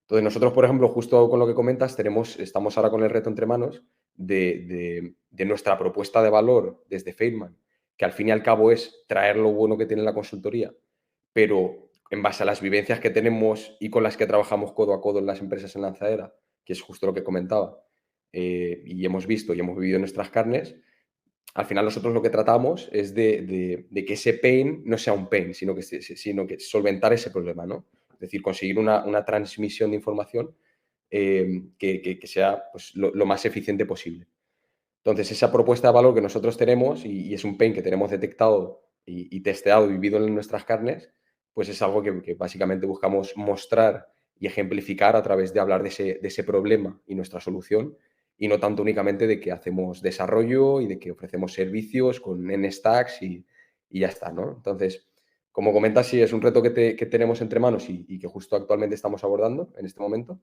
Entonces, nosotros, por ejemplo, justo con lo que comentas, estamos ahora con el reto entre manos de nuestra propuesta de valor desde Feynman, que al fin y al cabo es traer lo bueno que tiene la consultoría, pero en base a las vivencias que tenemos y con las que trabajamos codo a codo en las empresas en lanzadera, que es justo lo que comentaba, y hemos visto y hemos vivido en nuestras carnes, al final nosotros lo que tratamos es de que ese pain no sea un pain, sino que solventar ese problema, ¿no? Es decir, conseguir una transmisión de información que sea pues, lo más eficiente posible. Entonces, esa propuesta de valor que nosotros tenemos y es un pain que tenemos detectado y testeado y vivido en nuestras carnes, pues es algo que básicamente buscamos mostrar y ejemplificar a través de hablar de ese problema y nuestra solución y no tanto únicamente de que hacemos desarrollo y de que ofrecemos servicios con N-Stacks y ya está, ¿no? Entonces, como comentas, sí, es un reto que tenemos entre manos y que justo actualmente estamos abordando en este momento,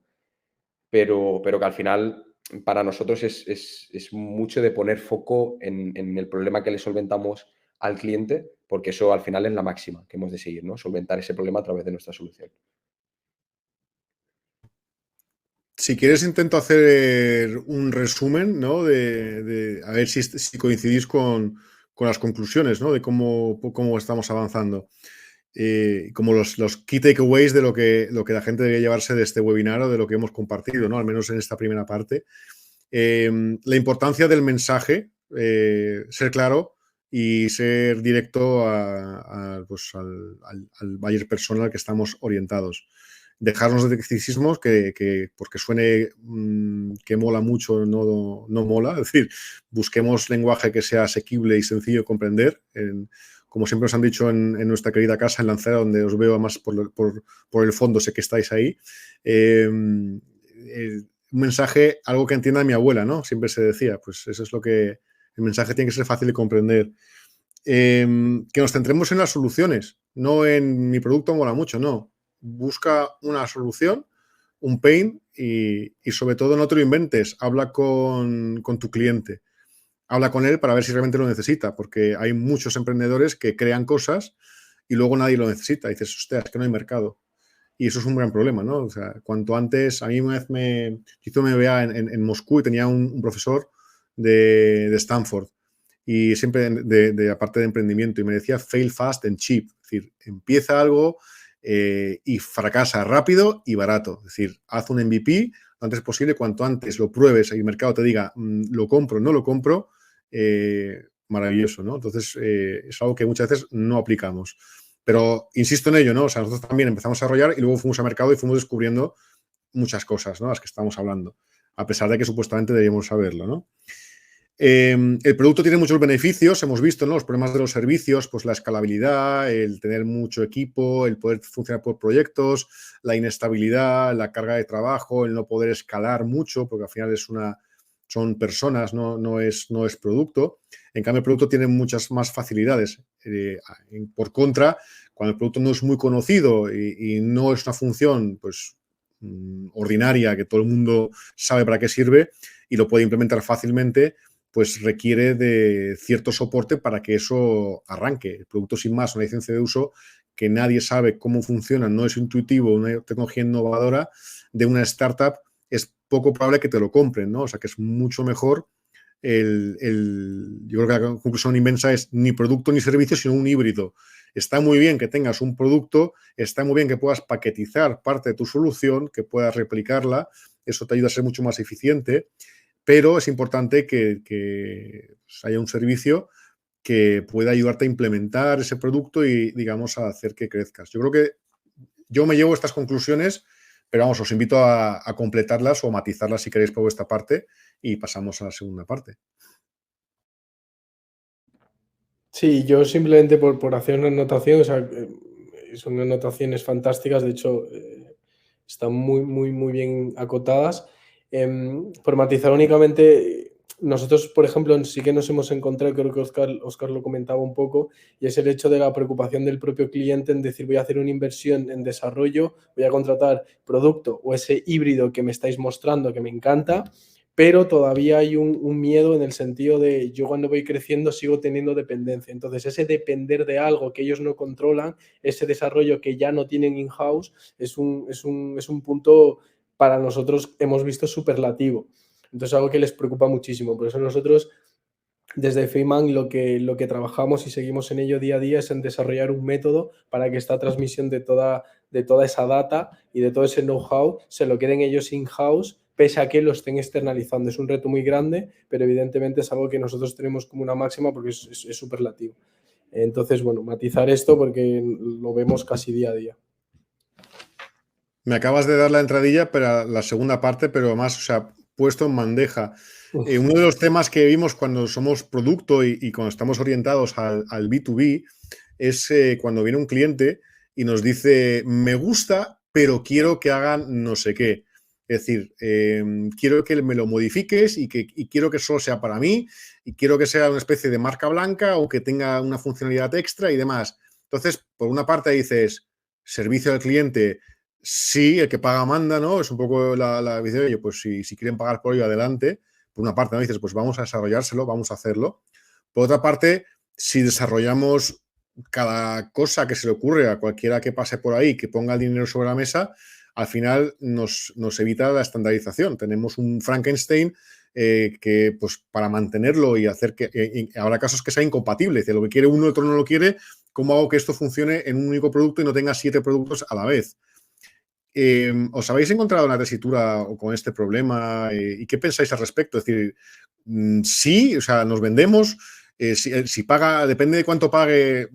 pero que al final para nosotros es mucho de poner foco en el problema que le solventamos al cliente, porque eso al final es la máxima que hemos de seguir, ¿no? Solventar ese problema a través de nuestra solución. Si quieres, intento hacer un resumen, ¿no? A ver si coincidís con las conclusiones, ¿no? De cómo estamos avanzando. Como los key takeaways de lo que la gente debe llevarse de este webinar o de lo que hemos compartido, ¿no? Al menos en esta primera parte. La importancia del mensaje, ser claro y ser directo pues al buyer persona al que estamos orientados. Dejarnos de tecnicismos que porque suene que mola mucho, no mola. Es decir, busquemos lenguaje que sea asequible y sencillo de comprender. Como siempre os han dicho en nuestra querida casa, en Lancera, donde os veo más por el fondo, sé que estáis ahí. Un mensaje, algo que entienda mi abuela, ¿no? Siempre se decía, pues eso es lo que... El mensaje tiene que ser fácil de comprender. Que nos centremos en las soluciones, no en mi producto mola mucho, no. Busca una solución, un pain y sobre todo no te lo inventes. Habla con tu cliente. Habla con él para ver si realmente lo necesita, porque hay muchos emprendedores que crean cosas y luego nadie lo necesita. Y dices, hostia, es que no hay mercado. Y eso es un gran problema, ¿no? O sea, cuanto antes, a mí una vez me hizo un MBA en Moscú y tenía un profesor de Stanford y siempre de la parte de emprendimiento y me decía fail fast and cheap, es decir, empieza algo y fracasa rápido y barato, es decir, haz un MVP lo antes posible, cuanto antes lo pruebes y el mercado te diga lo compro, no lo compro, maravilloso, ¿no? Entonces es algo que muchas veces no aplicamos. Pero insisto en ello, ¿no? O sea, nosotros también empezamos a desarrollar y luego fuimos al mercado y fuimos descubriendo muchas cosas, ¿no? Las que estamos hablando, a pesar de que supuestamente deberíamos saberlo, ¿no? El producto tiene muchos beneficios, hemos visto, ¿no? Los problemas de los servicios, pues la escalabilidad, el tener mucho equipo, el poder funcionar por proyectos, la inestabilidad, la carga de trabajo, el no poder escalar mucho, porque al final son personas, no es producto. En cambio, el producto tiene muchas más facilidades. Por contra, cuando el producto no es muy conocido y no es una función pues, ordinaria que todo el mundo sabe para qué sirve y lo puede implementar fácilmente, pues requiere de cierto soporte para que eso arranque. El producto sin más, una licencia de uso que nadie sabe cómo funciona, no es intuitivo, una tecnología innovadora de una startup, es poco probable que te lo compren, ¿no? O sea que es mucho mejor yo creo que la conclusión inmensa es ni producto ni servicio, sino un híbrido. Está muy bien que tengas un producto, está muy bien que puedas paquetizar parte de tu solución, que puedas replicarla, eso te ayuda a ser mucho más eficiente, pero es importante que haya un servicio que pueda ayudarte a implementar ese producto y, digamos, a hacer que crezcas. Yo creo que yo me llevo estas conclusiones, pero vamos, os invito a completarlas o a matizarlas si queréis por vuestra parte y pasamos a la segunda parte. Sí, yo simplemente por hacer una anotación, o sea, son anotaciones fantásticas, de hecho, están muy bien acotadas. Por matizar únicamente, nosotros, por ejemplo, sí que nos hemos encontrado, creo que Oscar lo comentaba un poco, y es el hecho de la preocupación del propio cliente en decir, voy a hacer una inversión en desarrollo, voy a contratar producto o ese híbrido que me estáis mostrando que me encanta, pero todavía hay un miedo en el sentido de yo cuando voy creciendo sigo teniendo dependencia. Entonces, ese depender de algo que ellos no controlan, ese desarrollo que ya no tienen in-house, es un punto para nosotros hemos visto superlativo. Entonces, algo que les preocupa muchísimo. Por eso nosotros, desde Feyman, lo que trabajamos y seguimos en ello día a día es en desarrollar un método para que esta transmisión de toda esa data y de todo ese know-how se lo queden ellos in-house, pese a que lo estén externalizando. Es un reto muy grande, pero evidentemente es algo que nosotros tenemos como una máxima porque es superlativo. Entonces, bueno, matizar esto porque lo vemos casi día a día. Me acabas de dar la entradilla para la segunda parte, pero más, o sea, puesto en bandeja. Uno de los temas que vimos cuando somos producto y cuando estamos orientados al B2B es cuando viene un cliente y nos dice, me gusta, pero quiero que hagan no sé qué. Es decir, quiero que me lo modifiques y quiero que solo sea para mí y quiero que sea una especie de marca blanca o que tenga una funcionalidad extra y demás. Entonces, por una parte dices, servicio al cliente, sí, el que paga manda, ¿no? Es un poco la visión, oye, pues si quieren pagar por ello, adelante. Por una parte, ¿no? Dices, pues vamos a desarrollárselo, vamos a hacerlo. Por otra parte, si desarrollamos cada cosa que se le ocurre a cualquiera que pase por ahí, que ponga el dinero sobre la mesa, al final nos evita la estandarización. Tenemos un Frankenstein que, pues, para mantenerlo y hacer que habrá casos que sea incompatible. Dice, lo que quiere uno, el otro no lo quiere. ¿Cómo hago que esto funcione en un único producto y no tenga 7 productos a la vez? ¿Os habéis encontrado en la tesitura con este problema? ¿Y qué pensáis al respecto? Es decir, sí, o sea, nos vendemos, si paga, depende de cuánto pague,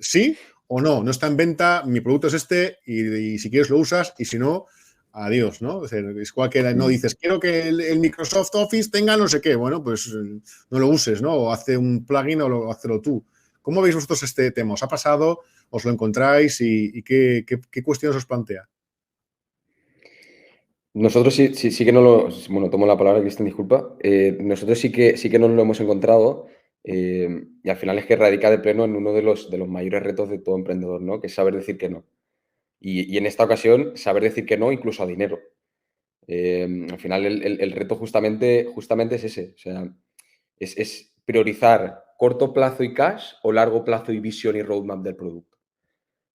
sí o no, no está en venta, mi producto es este y si quieres lo usas y si no, adiós, ¿no? Es decir, es igual que no dices, quiero que el Microsoft Office tenga no sé qué, bueno, pues no lo uses, ¿no? O hace un plugin o hazlo tú. ¿Cómo veis vosotros este tema? ¿Os ha pasado? ¿Os lo encontráis? ¿Y qué cuestiones os plantea? Nosotros sí que no lo... Bueno, tomo la palabra, Cristian, disculpa. Nosotros sí que no lo hemos encontrado y al final es que radica de pleno en uno de los mayores retos de todo emprendedor, ¿no? Que es saber decir que no. Y en esta ocasión, saber decir que no incluso a dinero. Al final el reto justamente es ese. O sea, es priorizar corto plazo y cash o largo plazo y visión y roadmap del producto,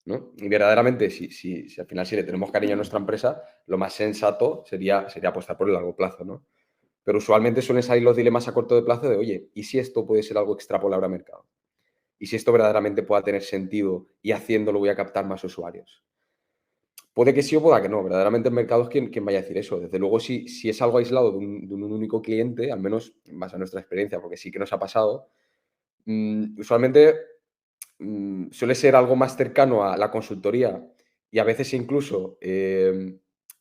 ¿no? Y verdaderamente, si al final le tenemos cariño a nuestra empresa, lo más sensato sería apostar por el largo plazo, ¿no? Pero usualmente suelen salir los dilemas a corto de plazo de, oye, ¿y si esto puede ser algo extrapolable a mercado? ¿Y si esto verdaderamente pueda tener sentido y haciéndolo voy a captar más usuarios? Puede que sí o pueda que no. Verdaderamente el mercado es quien vaya a decir eso. Desde luego, si es algo aislado de un único cliente, al menos en base a nuestra experiencia, porque sí que nos ha pasado, usualmente suele ser algo más cercano a la consultoría y a veces incluso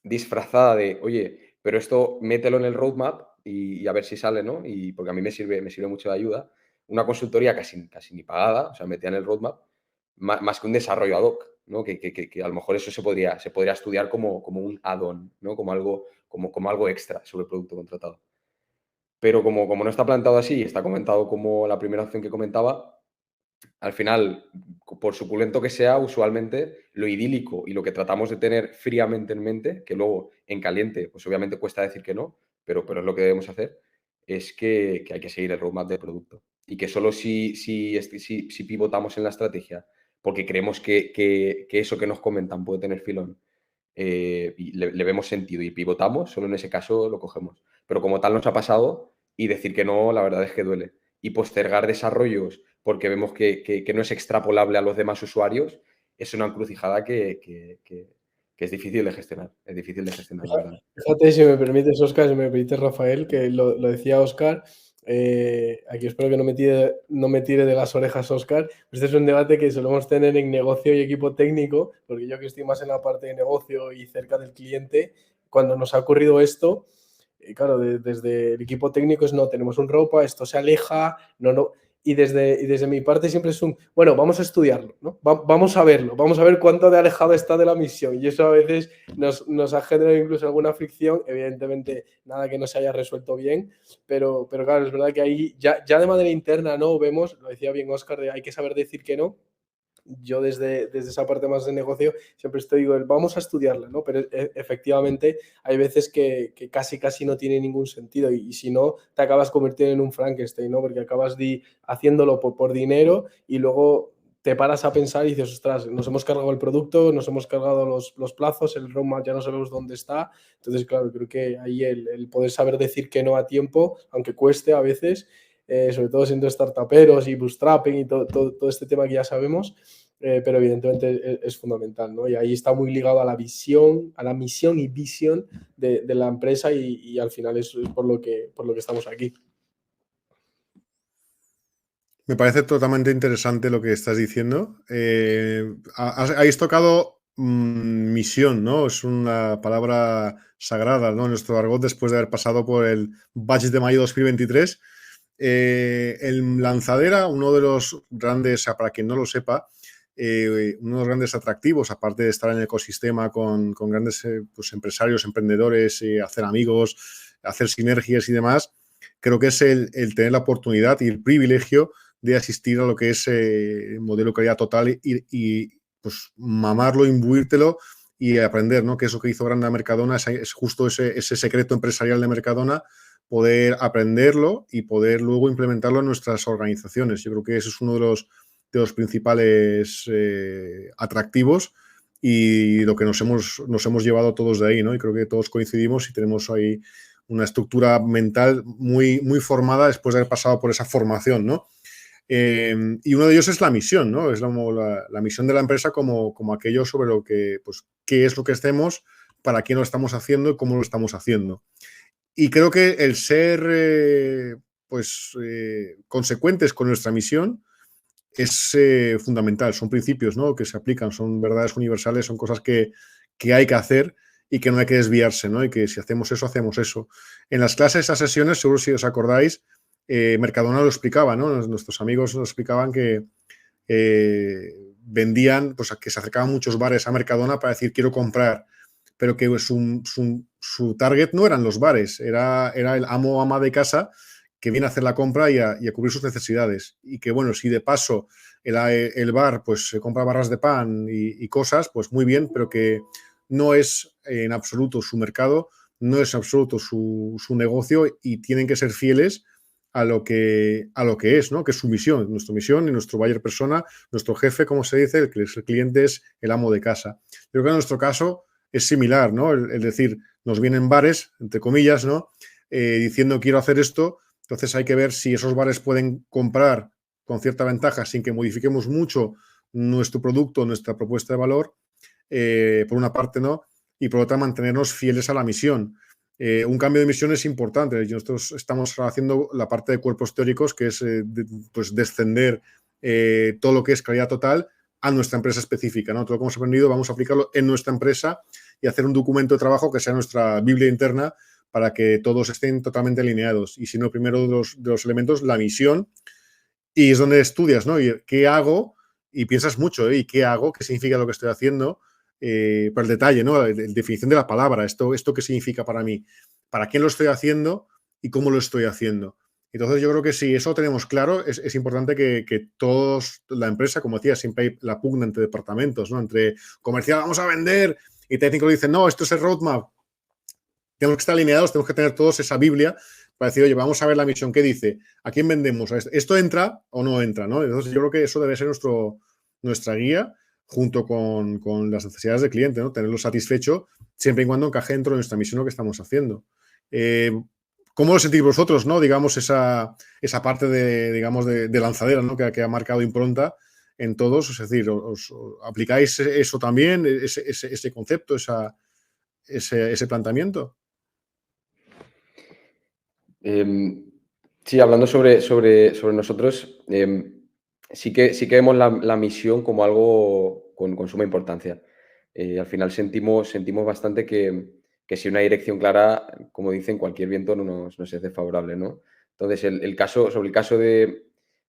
disfrazada de, oye, pero esto mételo en el roadmap y a ver si sale, ¿no? Y porque a mí me sirve mucho de ayuda. Una consultoría casi ni pagada, o sea, metida en el roadmap, más que un desarrollo ad hoc, ¿no? Que a lo mejor eso se podría estudiar como un add-on, ¿no? Como algo extra sobre el producto contratado. Pero como no está plantado así, está comentado como la primera opción que comentaba, al final, por suculento que sea, usualmente lo idílico y lo que tratamos de tener fríamente en mente, que luego en caliente, pues obviamente cuesta decir que no, pero es lo que debemos hacer, es que hay que seguir el roadmap del producto. Y que solo si pivotamos en la estrategia, porque creemos que eso que nos comentan puede tener filón, y le vemos sentido y pivotamos, solo en ese caso lo cogemos. Pero como tal nos ha pasado y decir que no, la verdad es que duele. Y postergar desarrollos porque vemos que no es extrapolable a los demás usuarios, es una encrucijada que es difícil de gestionar. Es difícil de gestionar, la verdad. Fíjate, si me permites, Óscar, si me permites, Rafael, que lo decía Óscar, aquí espero que no me tire de las orejas, Óscar. Este es un debate que solemos tener en negocio y equipo técnico, porque yo que estoy más en la parte de negocio y cerca del cliente, cuando nos ha ocurrido esto, claro, desde el equipo técnico es no, tenemos un ropa, esto se aleja, no. Y desde mi parte siempre es bueno, vamos a estudiarlo, ¿no? Vamos a verlo, vamos a ver cuánto de alejado está de la misión. Y eso a veces nos ha generado incluso alguna fricción, evidentemente nada que no se haya resuelto bien, pero claro, es verdad que ahí ya de manera interna no vemos, lo decía bien Óscar, hay que saber decir que no. Yo desde esa parte más de negocio siempre estoy, digo, vamos a estudiarla, ¿no? Pero efectivamente hay veces que casi no tiene ningún sentido y si no, te acabas convirtiendo en un Frankenstein, ¿no? Porque acabas haciéndolo por dinero y luego te paras a pensar y dices, ostras, nos hemos cargado el producto, nos hemos cargado los plazos, el roadmap ya no sabemos dónde está. Entonces, claro, creo que ahí el poder saber decir que no a tiempo, aunque cueste a veces, sobre todo siendo startuperos y bootstrapping y todo este tema que ya sabemos, pero evidentemente es fundamental, ¿no? Y ahí está muy ligado a la visión, a la misión y visión de la empresa y al final es por lo que estamos aquí. Me parece totalmente interesante lo que estás diciendo. Habéis tocado misión, ¿no? Es una palabra sagrada, ¿no? En nuestro argot, después de haber pasado por el Batch de mayo 2023. El Lanzadera, uno de los grandes, para quien no lo sepa, uno de los grandes atractivos, aparte de estar en el ecosistema con grandes pues, empresarios, emprendedores, hacer amigos, hacer sinergias y demás, creo que es el tener la oportunidad y el privilegio de asistir a lo que es modelo calidad total y pues mamarlo, imbuírtelo y aprender, ¿no? Que eso que hizo grande a Mercadona es justo ese secreto empresarial de Mercadona, poder aprenderlo y poder luego implementarlo en nuestras organizaciones. Yo creo que ese es uno de los principales atractivos y lo que nos hemos llevado todos de ahí, ¿no? Y creo que todos coincidimos y tenemos ahí una estructura mental muy, muy formada después de haber pasado por esa formación, ¿no? Y uno de ellos es la misión, ¿no? Es la misión de la empresa como aquello sobre lo que, pues, qué es lo que hacemos, para quién lo estamos haciendo y cómo lo estamos haciendo. Y creo que el ser, consecuentes con nuestra misión es fundamental. Son principios, ¿no? Que se aplican, son verdades universales, son cosas que hay que hacer y que no hay que desviarse, ¿no? Y que si hacemos eso, hacemos eso. En las clases, esas sesiones, seguro si os acordáis, Mercadona lo explicaba, ¿no? Nuestros amigos nos explicaban que vendían, pues que se acercaban muchos bares a Mercadona para decir quiero comprar, pero que su target no eran los bares, era el amo o ama de casa que viene a hacer la compra y a cubrir sus necesidades. Y que, bueno, si de paso el bar pues se compra barras de pan y cosas, pues muy bien, pero que no es en absoluto su mercado, no es en absoluto su negocio y tienen que ser fieles a lo que es, ¿no? Que es su misión, nuestra misión y nuestro buyer persona, nuestro jefe, como se dice, el cliente es el amo de casa. Yo creo que en nuestro caso es similar, ¿no? El decir, nos vienen bares, entre comillas, ¿no? Diciendo quiero hacer esto, entonces hay que ver si esos bares pueden comprar con cierta ventaja sin que modifiquemos mucho nuestro producto, nuestra propuesta de valor, por una parte, ¿no? Y por otra, mantenernos fieles a la misión. Un cambio de misión es importante. Nosotros estamos haciendo la parte de cuerpos teóricos, que es pues descender todo lo que es calidad total a nuestra empresa específica, ¿no? Todo lo que hemos aprendido vamos a aplicarlo en nuestra empresa y hacer un documento de trabajo que sea nuestra Biblia interna para que todos estén totalmente alineados. Y si no, primero de los elementos, la misión, y es donde estudias, ¿no? Y qué hago, y piensas mucho, ¿eh? ¿Y qué hago? ¿Qué significa lo que estoy haciendo? Por el detalle, ¿no? La definición de la palabra, esto qué significa para mí, para quién lo estoy haciendo y cómo lo estoy haciendo. Entonces yo creo que si eso tenemos claro, es importante que todos, la empresa, como decía, siempre hay la pugna entre departamentos, ¿no? Entre comercial, vamos a vender, y técnico le dicen, no, esto es el roadmap. Tenemos que estar alineados, tenemos que tener todos esa Biblia para decir, oye, vamos a ver la misión, ¿qué dice? ¿A quién vendemos? ¿Esto entra o no entra? ¿No? Entonces yo creo que eso debe ser nuestra guía junto con las necesidades del cliente, ¿no? Tenerlo satisfecho siempre y cuando encaje dentro de nuestra misión lo que estamos haciendo. ¿Cómo lo sentís vosotros, no? Digamos, esa parte de lanzadera, ¿no? Que ha marcado impronta en todos. Es decir, ¿os aplicáis eso también, ese concepto, ese planteamiento? Sí, hablando sobre nosotros, sí que vemos la misión como algo con suma importancia. Al final sentimos bastante que si una dirección clara, como dicen, cualquier viento no nos es desfavorable, ¿no? Entonces, sobre el caso de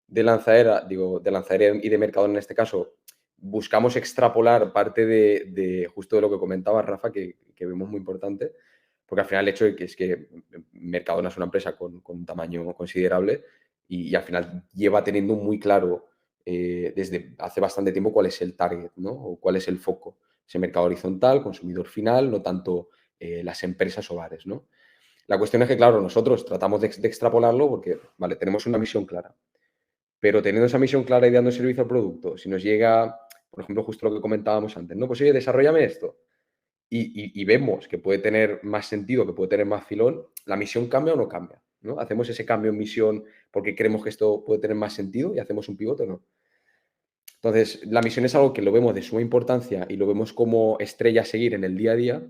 lanzadera, de lanzadera y de Mercadona en este caso, buscamos extrapolar parte de justo de lo que comentaba Rafa, que vemos muy importante, porque al final el hecho de que es que Mercadona es una empresa con un tamaño considerable y al final lleva teniendo muy claro desde hace bastante tiempo cuál es el target, ¿no? O cuál es el foco. Ese mercado horizontal, consumidor final, no tanto las empresas o bares, ¿no? La cuestión es que, claro, nosotros tratamos de extrapolarlo porque, vale, tenemos una misión clara, pero teniendo esa misión clara y dando servicio al producto, si nos llega, por ejemplo, justo lo que comentábamos antes, no, pues oye, desarrollame esto, y vemos que puede tener más sentido, que puede tener más filón, ¿la misión cambia o no cambia? ¿No? ¿Hacemos ese cambio en misión porque creemos que esto puede tener más sentido y hacemos un pivote o no? Entonces, la misión es algo que lo vemos de suma importancia y lo vemos como estrella a seguir en el día a día,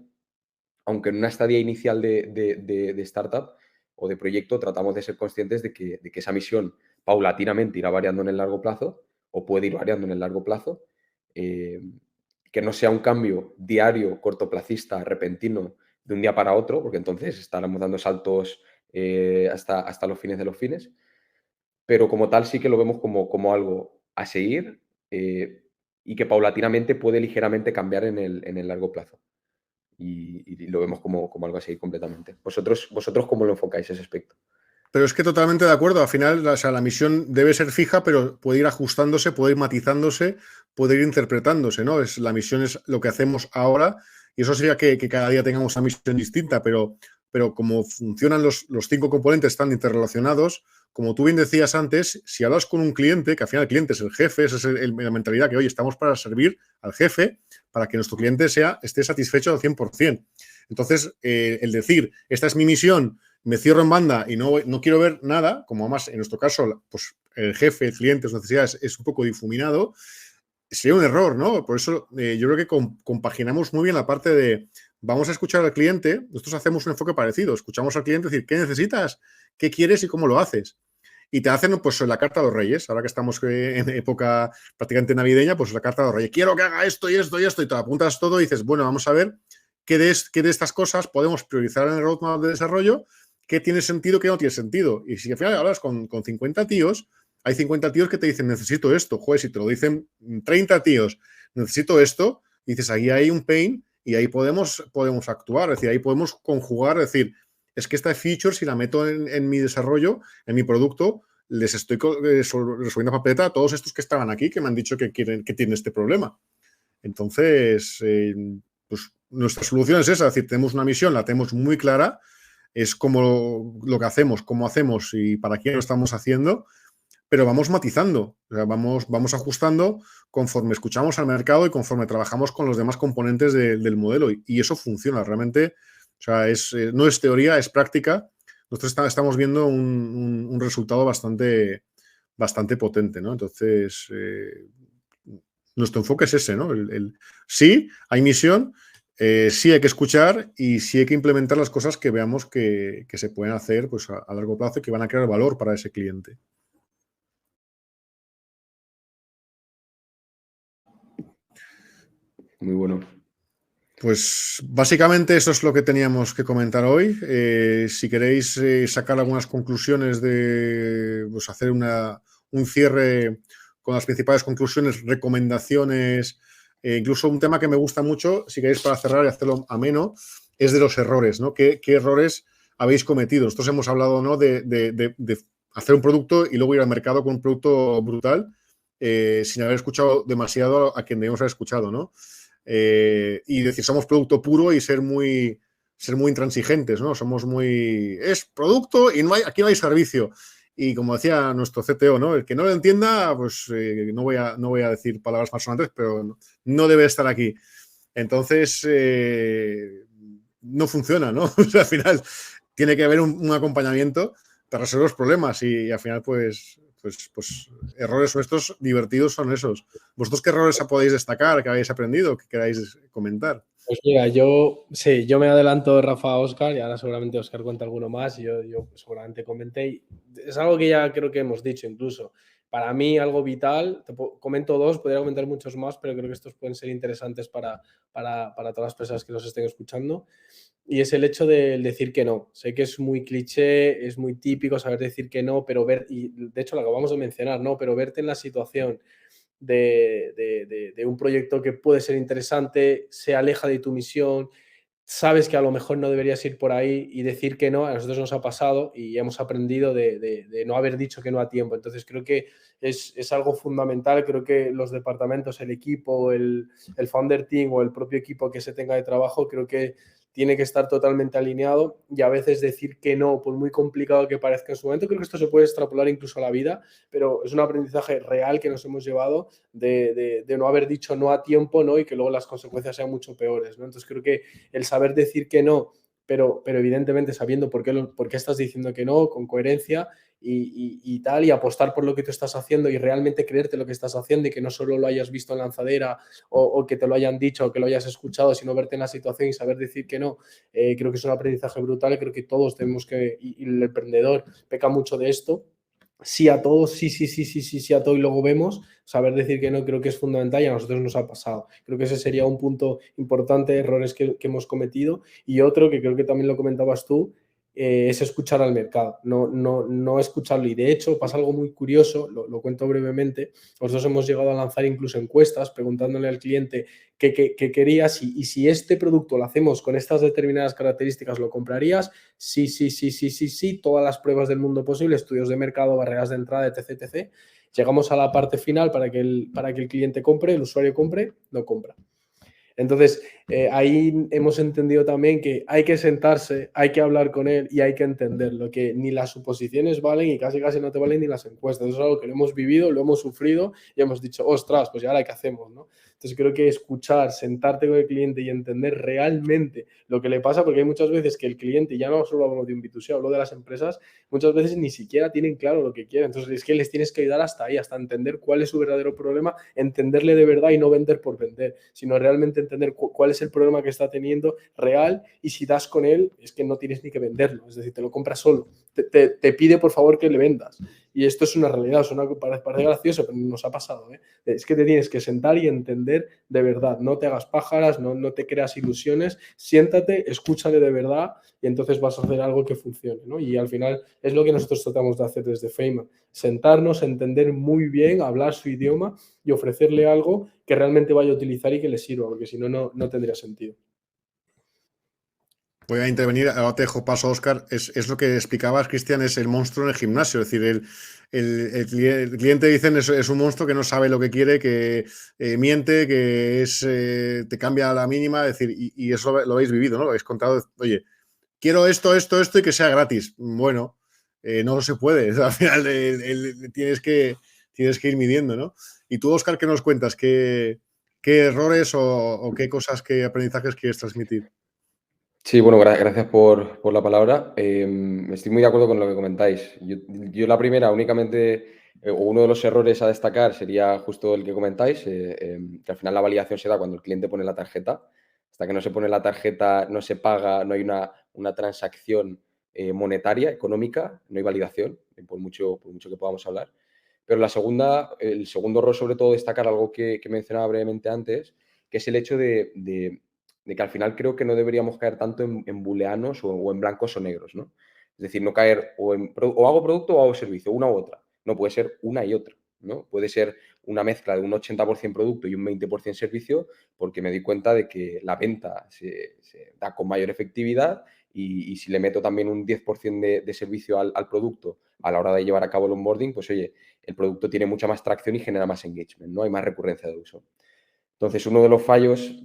aunque en una estadía inicial de startup o de proyecto tratamos de ser conscientes de que esa misión paulatinamente irá variando en el largo plazo o puede ir variando en el largo plazo, eh, que no sea un cambio diario, cortoplacista, repentino, de un día para otro, porque entonces estaremos dando saltos hasta los fines de los fines, pero como tal sí que lo vemos como algo a seguir y que paulatinamente puede ligeramente cambiar en el largo plazo y lo vemos como algo así completamente. ¿Vosotros cómo lo enfocáis ese aspecto? Pero es que totalmente de acuerdo. Al final, o sea, la misión debe ser fija, pero puede ir ajustándose, puede ir matizándose, puede ir interpretándose, ¿no? La misión es lo que hacemos ahora y eso sería que cada día tengamos una misión distinta, pero como funcionan los 5 componentes tan interrelacionados, como tú bien decías antes, si hablas con un cliente, que al final el cliente es el jefe, esa es la mentalidad que, oye, estamos para servir al jefe, para que nuestro cliente esté satisfecho al 100%. Entonces, el decir, esta es mi misión, me cierro en banda y no quiero ver nada, como además en nuestro caso, pues el jefe, el cliente, sus necesidades es un poco difuminado, sería un error, ¿no? Por eso yo creo que compaginamos muy bien la parte de vamos a escuchar al cliente, nosotros hacemos un enfoque parecido, escuchamos al cliente decir, ¿qué necesitas? ¿Qué quieres y cómo lo haces? Y te hacen pues la carta a los reyes, ahora que estamos en época prácticamente navideña, pues la carta a los reyes, quiero que haga esto y esto y esto, y te apuntas todo y dices, bueno, vamos a ver qué de estas cosas podemos priorizar en el roadmap de desarrollo, qué tiene sentido, qué no tiene sentido. Y si al final hablas con 50 tíos, hay 50 tíos que te dicen, necesito esto. Joder, si te lo dicen 30 tíos, necesito esto, dices, ahí hay un pain y ahí podemos actuar. Es decir, ahí podemos conjugar, es decir, es que esta feature, si la meto en mi desarrollo, en mi producto, les estoy resolviendo papeleta a todos estos que estaban aquí, que me han dicho que tienen este problema. Entonces, pues nuestra solución es esa, es decir, tenemos una misión, la tenemos muy clara, es como lo que hacemos, cómo hacemos y para quién lo estamos haciendo, pero vamos matizando, o sea, vamos ajustando conforme escuchamos al mercado y conforme trabajamos con los demás componentes del modelo y eso funciona realmente, o sea, no es teoría, es práctica. Nosotros estamos viendo un resultado bastante potente, ¿no? Entonces, nuestro enfoque es ese, ¿no? Sí, hay misión, sí hay que escuchar y sí hay que implementar las cosas que veamos que se pueden hacer pues, a largo plazo y que van a crear valor para ese cliente. Muy bueno. Pues básicamente eso es lo que teníamos que comentar hoy. Si queréis sacar algunas conclusiones pues hacer un cierre con las principales conclusiones, recomendaciones, incluso un tema que me gusta mucho, si queréis para cerrar y hacerlo ameno, es de los errores, ¿no? ¿Qué errores habéis cometido? Nosotros hemos hablado, ¿no? de hacer un producto y luego ir al mercado con un producto brutal sin haber escuchado demasiado a quien debemos haber escuchado, ¿no? Y decir, somos producto puro y ser muy intransigentes, ¿no? Somos muy... Es producto y aquí no hay servicio. Y como decía nuestro CTO, ¿no? El que no lo entienda, pues no voy a decir palabras más sonantes, pero no debe estar aquí. Entonces, no funciona, ¿no? O sea, al final tiene que haber un acompañamiento para resolver los problemas y al final, pues errores nuestros divertidos son esos. ¿Vosotros qué errores podéis destacar, que habéis aprendido, que queráis comentar? Pues mira, yo me adelanto, Rafa, a Óscar, y ahora seguramente Óscar cuenta alguno más, y yo seguramente comenté. Y es algo que ya creo que hemos dicho incluso. Para mí, algo vital, comento dos, podría comentar muchos más, pero creo que estos pueden ser interesantes para todas las personas que nos estén escuchando. Y es el hecho de decir que no. Sé que es muy cliché, es muy típico saber decir que no, pero y de hecho lo acabamos de mencionar, ¿no? Pero verte en la situación de un proyecto que puede ser interesante, se aleja de tu misión, sabes que a lo mejor no deberías ir por ahí y decir que no, a nosotros nos ha pasado y hemos aprendido de no haber dicho que no a tiempo. Entonces creo que es algo fundamental, creo que los departamentos, el equipo, el founder team o el propio equipo que se tenga de trabajo, creo que tiene que estar totalmente alineado y a veces decir que no, por muy complicado que parezca en su momento, creo que esto se puede extrapolar incluso a la vida, pero es un aprendizaje real que nos hemos llevado de no haber dicho no a tiempo, ¿no? Y que luego las consecuencias sean mucho peores, ¿no? Entonces creo que el saber decir que no, pero evidentemente sabiendo por qué estás diciendo que no, con coherencia y tal, y apostar por lo que tú estás haciendo y realmente creerte lo que estás haciendo y que no solo lo hayas visto en lanzadera o que te lo hayan dicho o que lo hayas escuchado, sino verte en la situación y saber decir que no, creo que es un aprendizaje brutal y creo que todos tenemos y el emprendedor peca mucho de esto. Sí a todo, sí a todo y luego vemos, saber decir que no creo que es fundamental y a nosotros nos ha pasado. Creo que ese sería un punto importante, errores que hemos cometido. Y otro que creo que también lo comentabas tú, es escuchar al mercado, no escucharlo. Y de hecho pasa algo muy curioso, lo cuento brevemente. Nosotros hemos llegado a lanzar incluso encuestas preguntándole al cliente qué querías y si este producto lo hacemos con estas determinadas características, ¿lo comprarías? Sí, todas las pruebas del mundo posible, estudios de mercado, barreras de entrada, etc. Llegamos a la parte final para que el cliente compre, el usuario compre, no compra. Entonces, ahí hemos entendido también que hay que sentarse, hay que hablar con él y hay que entenderlo, que ni las suposiciones valen y casi no te valen ni las encuestas. Eso es algo que lo hemos vivido, lo hemos sufrido y hemos dicho, ostras, pues ya ahora qué hacemos, ¿no? Entonces creo que escuchar, sentarte con el cliente y entender realmente lo que le pasa, porque hay muchas veces que el cliente, ya no solo hablo de un B2C, hablo de las empresas, muchas veces ni siquiera tienen claro lo que quieren. Entonces es que les tienes que ayudar hasta ahí, hasta entender cuál es su verdadero problema, entenderle de verdad y no vender por vender, sino realmente entender cuál es el problema que está teniendo real y si das con él es que no tienes ni que venderlo, es decir, te lo compras solo, te pide por favor que le vendas. Y esto es una realidad, parece gracioso, pero nos ha pasado, ¿eh? Es que te tienes que sentar y entender de verdad, no te hagas pájaras, no te creas ilusiones, siéntate, escúchale de verdad y entonces vas a hacer algo que funcione, ¿no? Y al final es lo que nosotros tratamos de hacer desde Feynman, sentarnos, entender muy bien, hablar su idioma y ofrecerle algo que realmente vaya a utilizar y que le sirva, porque si no, no tendría sentido. Voy a intervenir, ahora te dejo paso, Óscar. Es lo que explicabas, Cristian, es el monstruo en el gimnasio. Es decir, el cliente, dicen, es un monstruo que no sabe lo que quiere, que miente, que te cambia a la mínima. Es decir, y eso lo habéis vivido, ¿no? Lo habéis contado. Oye, quiero esto y que sea gratis. Bueno, no se puede. Al final tienes que ir midiendo, ¿no? Y tú, Óscar, ¿qué nos cuentas? ¿Qué errores o qué cosas, qué aprendizajes quieres transmitir? Sí, bueno, gracias por la palabra. Estoy muy de acuerdo con lo que comentáis. Yo la primera, únicamente, o uno de los errores a destacar sería justo el que comentáis, que al final la validación se da cuando el cliente pone la tarjeta. Hasta que no se pone la tarjeta, no se paga, no hay una transacción monetaria, económica, no hay validación, por mucho que podamos hablar. Pero el segundo error, sobre todo, destacar algo que mencionaba brevemente antes, que es el hecho de de que al final creo que no deberíamos caer tanto en booleanos o en blancos o negros, ¿no? Es decir, no caer o hago producto o hago servicio, una u otra. No puede ser una y otra, ¿no? Puede ser una mezcla de un 80% producto y un 20% servicio, porque me di cuenta de que la venta se da con mayor efectividad y si le meto también un 10% de servicio al producto a la hora de llevar a cabo el onboarding, pues oye, el producto tiene mucha más tracción y genera más engagement, ¿no? Hay más recurrencia de uso. Entonces, uno de los fallos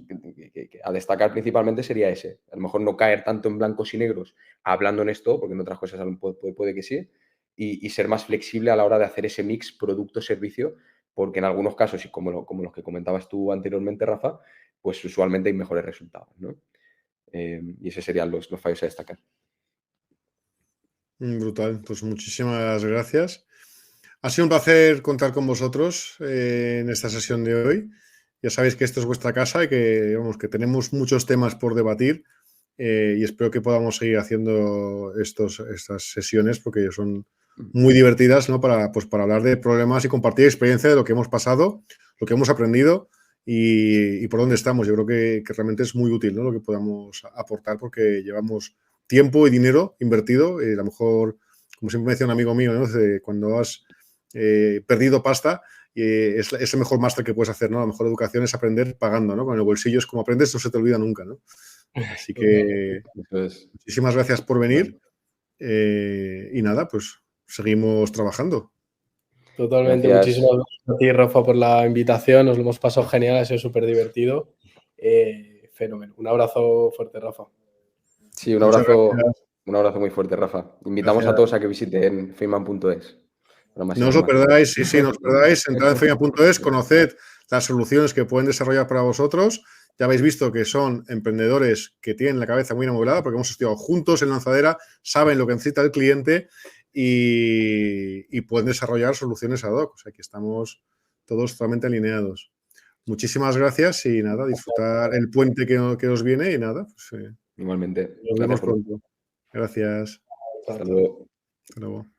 a destacar principalmente sería ese. A lo mejor no caer tanto en blancos y negros hablando en esto, porque en otras cosas puede que sí, y ser más flexible a la hora de hacer ese mix producto-servicio, porque en algunos casos, y como los que comentabas tú anteriormente, Rafa, pues usualmente hay mejores resultados, ¿no? Y esos serían los fallos a destacar. Brutal, pues muchísimas gracias. Ha sido un placer contar con vosotros en esta sesión de hoy. Ya sabéis que esto es vuestra casa y que, vamos, que tenemos muchos temas por debatir y espero que podamos seguir haciendo estas sesiones porque son muy divertidas, ¿no? Para hablar de problemas y compartir experiencia de lo que hemos pasado, lo que hemos aprendido y por dónde estamos. Yo creo que realmente es muy útil, ¿no? Lo que podamos aportar porque llevamos tiempo y dinero invertido. A lo mejor, como siempre me decía un amigo mío, ¿no? Cuando has perdido pasta, es el mejor máster que puedes hacer, ¿no? La mejor educación es aprender pagando, ¿no? Con el bolsillo es como aprendes, no se te olvida nunca, ¿no? Así que muchísimas gracias por venir y nada, pues seguimos trabajando. Totalmente, Gracias. muchísimas gracias a ti, Rafa, por la invitación. Nos lo hemos pasado genial, ha sido súper divertido. Fenómeno. Un abrazo fuerte, Rafa. Sí, un Muchas abrazo gracias. muy fuerte, Rafa. Invitamos Gracias. a todos a que visiten feynman.es. No os lo perdáis, sí, no os perdáis. Entrad en feynman.es, conoced las soluciones que pueden desarrollar para vosotros. Ya habéis visto que son emprendedores que tienen la cabeza muy amueblada porque hemos estudiado juntos en Lanzadera, saben lo que necesita el cliente y pueden desarrollar soluciones ad hoc. O sea, que estamos todos totalmente alineados. Muchísimas gracias y nada, disfrutar el puente que os viene y nada, pues, Igualmente. nos vemos pronto. Gracias. Hasta luego. Hasta luego.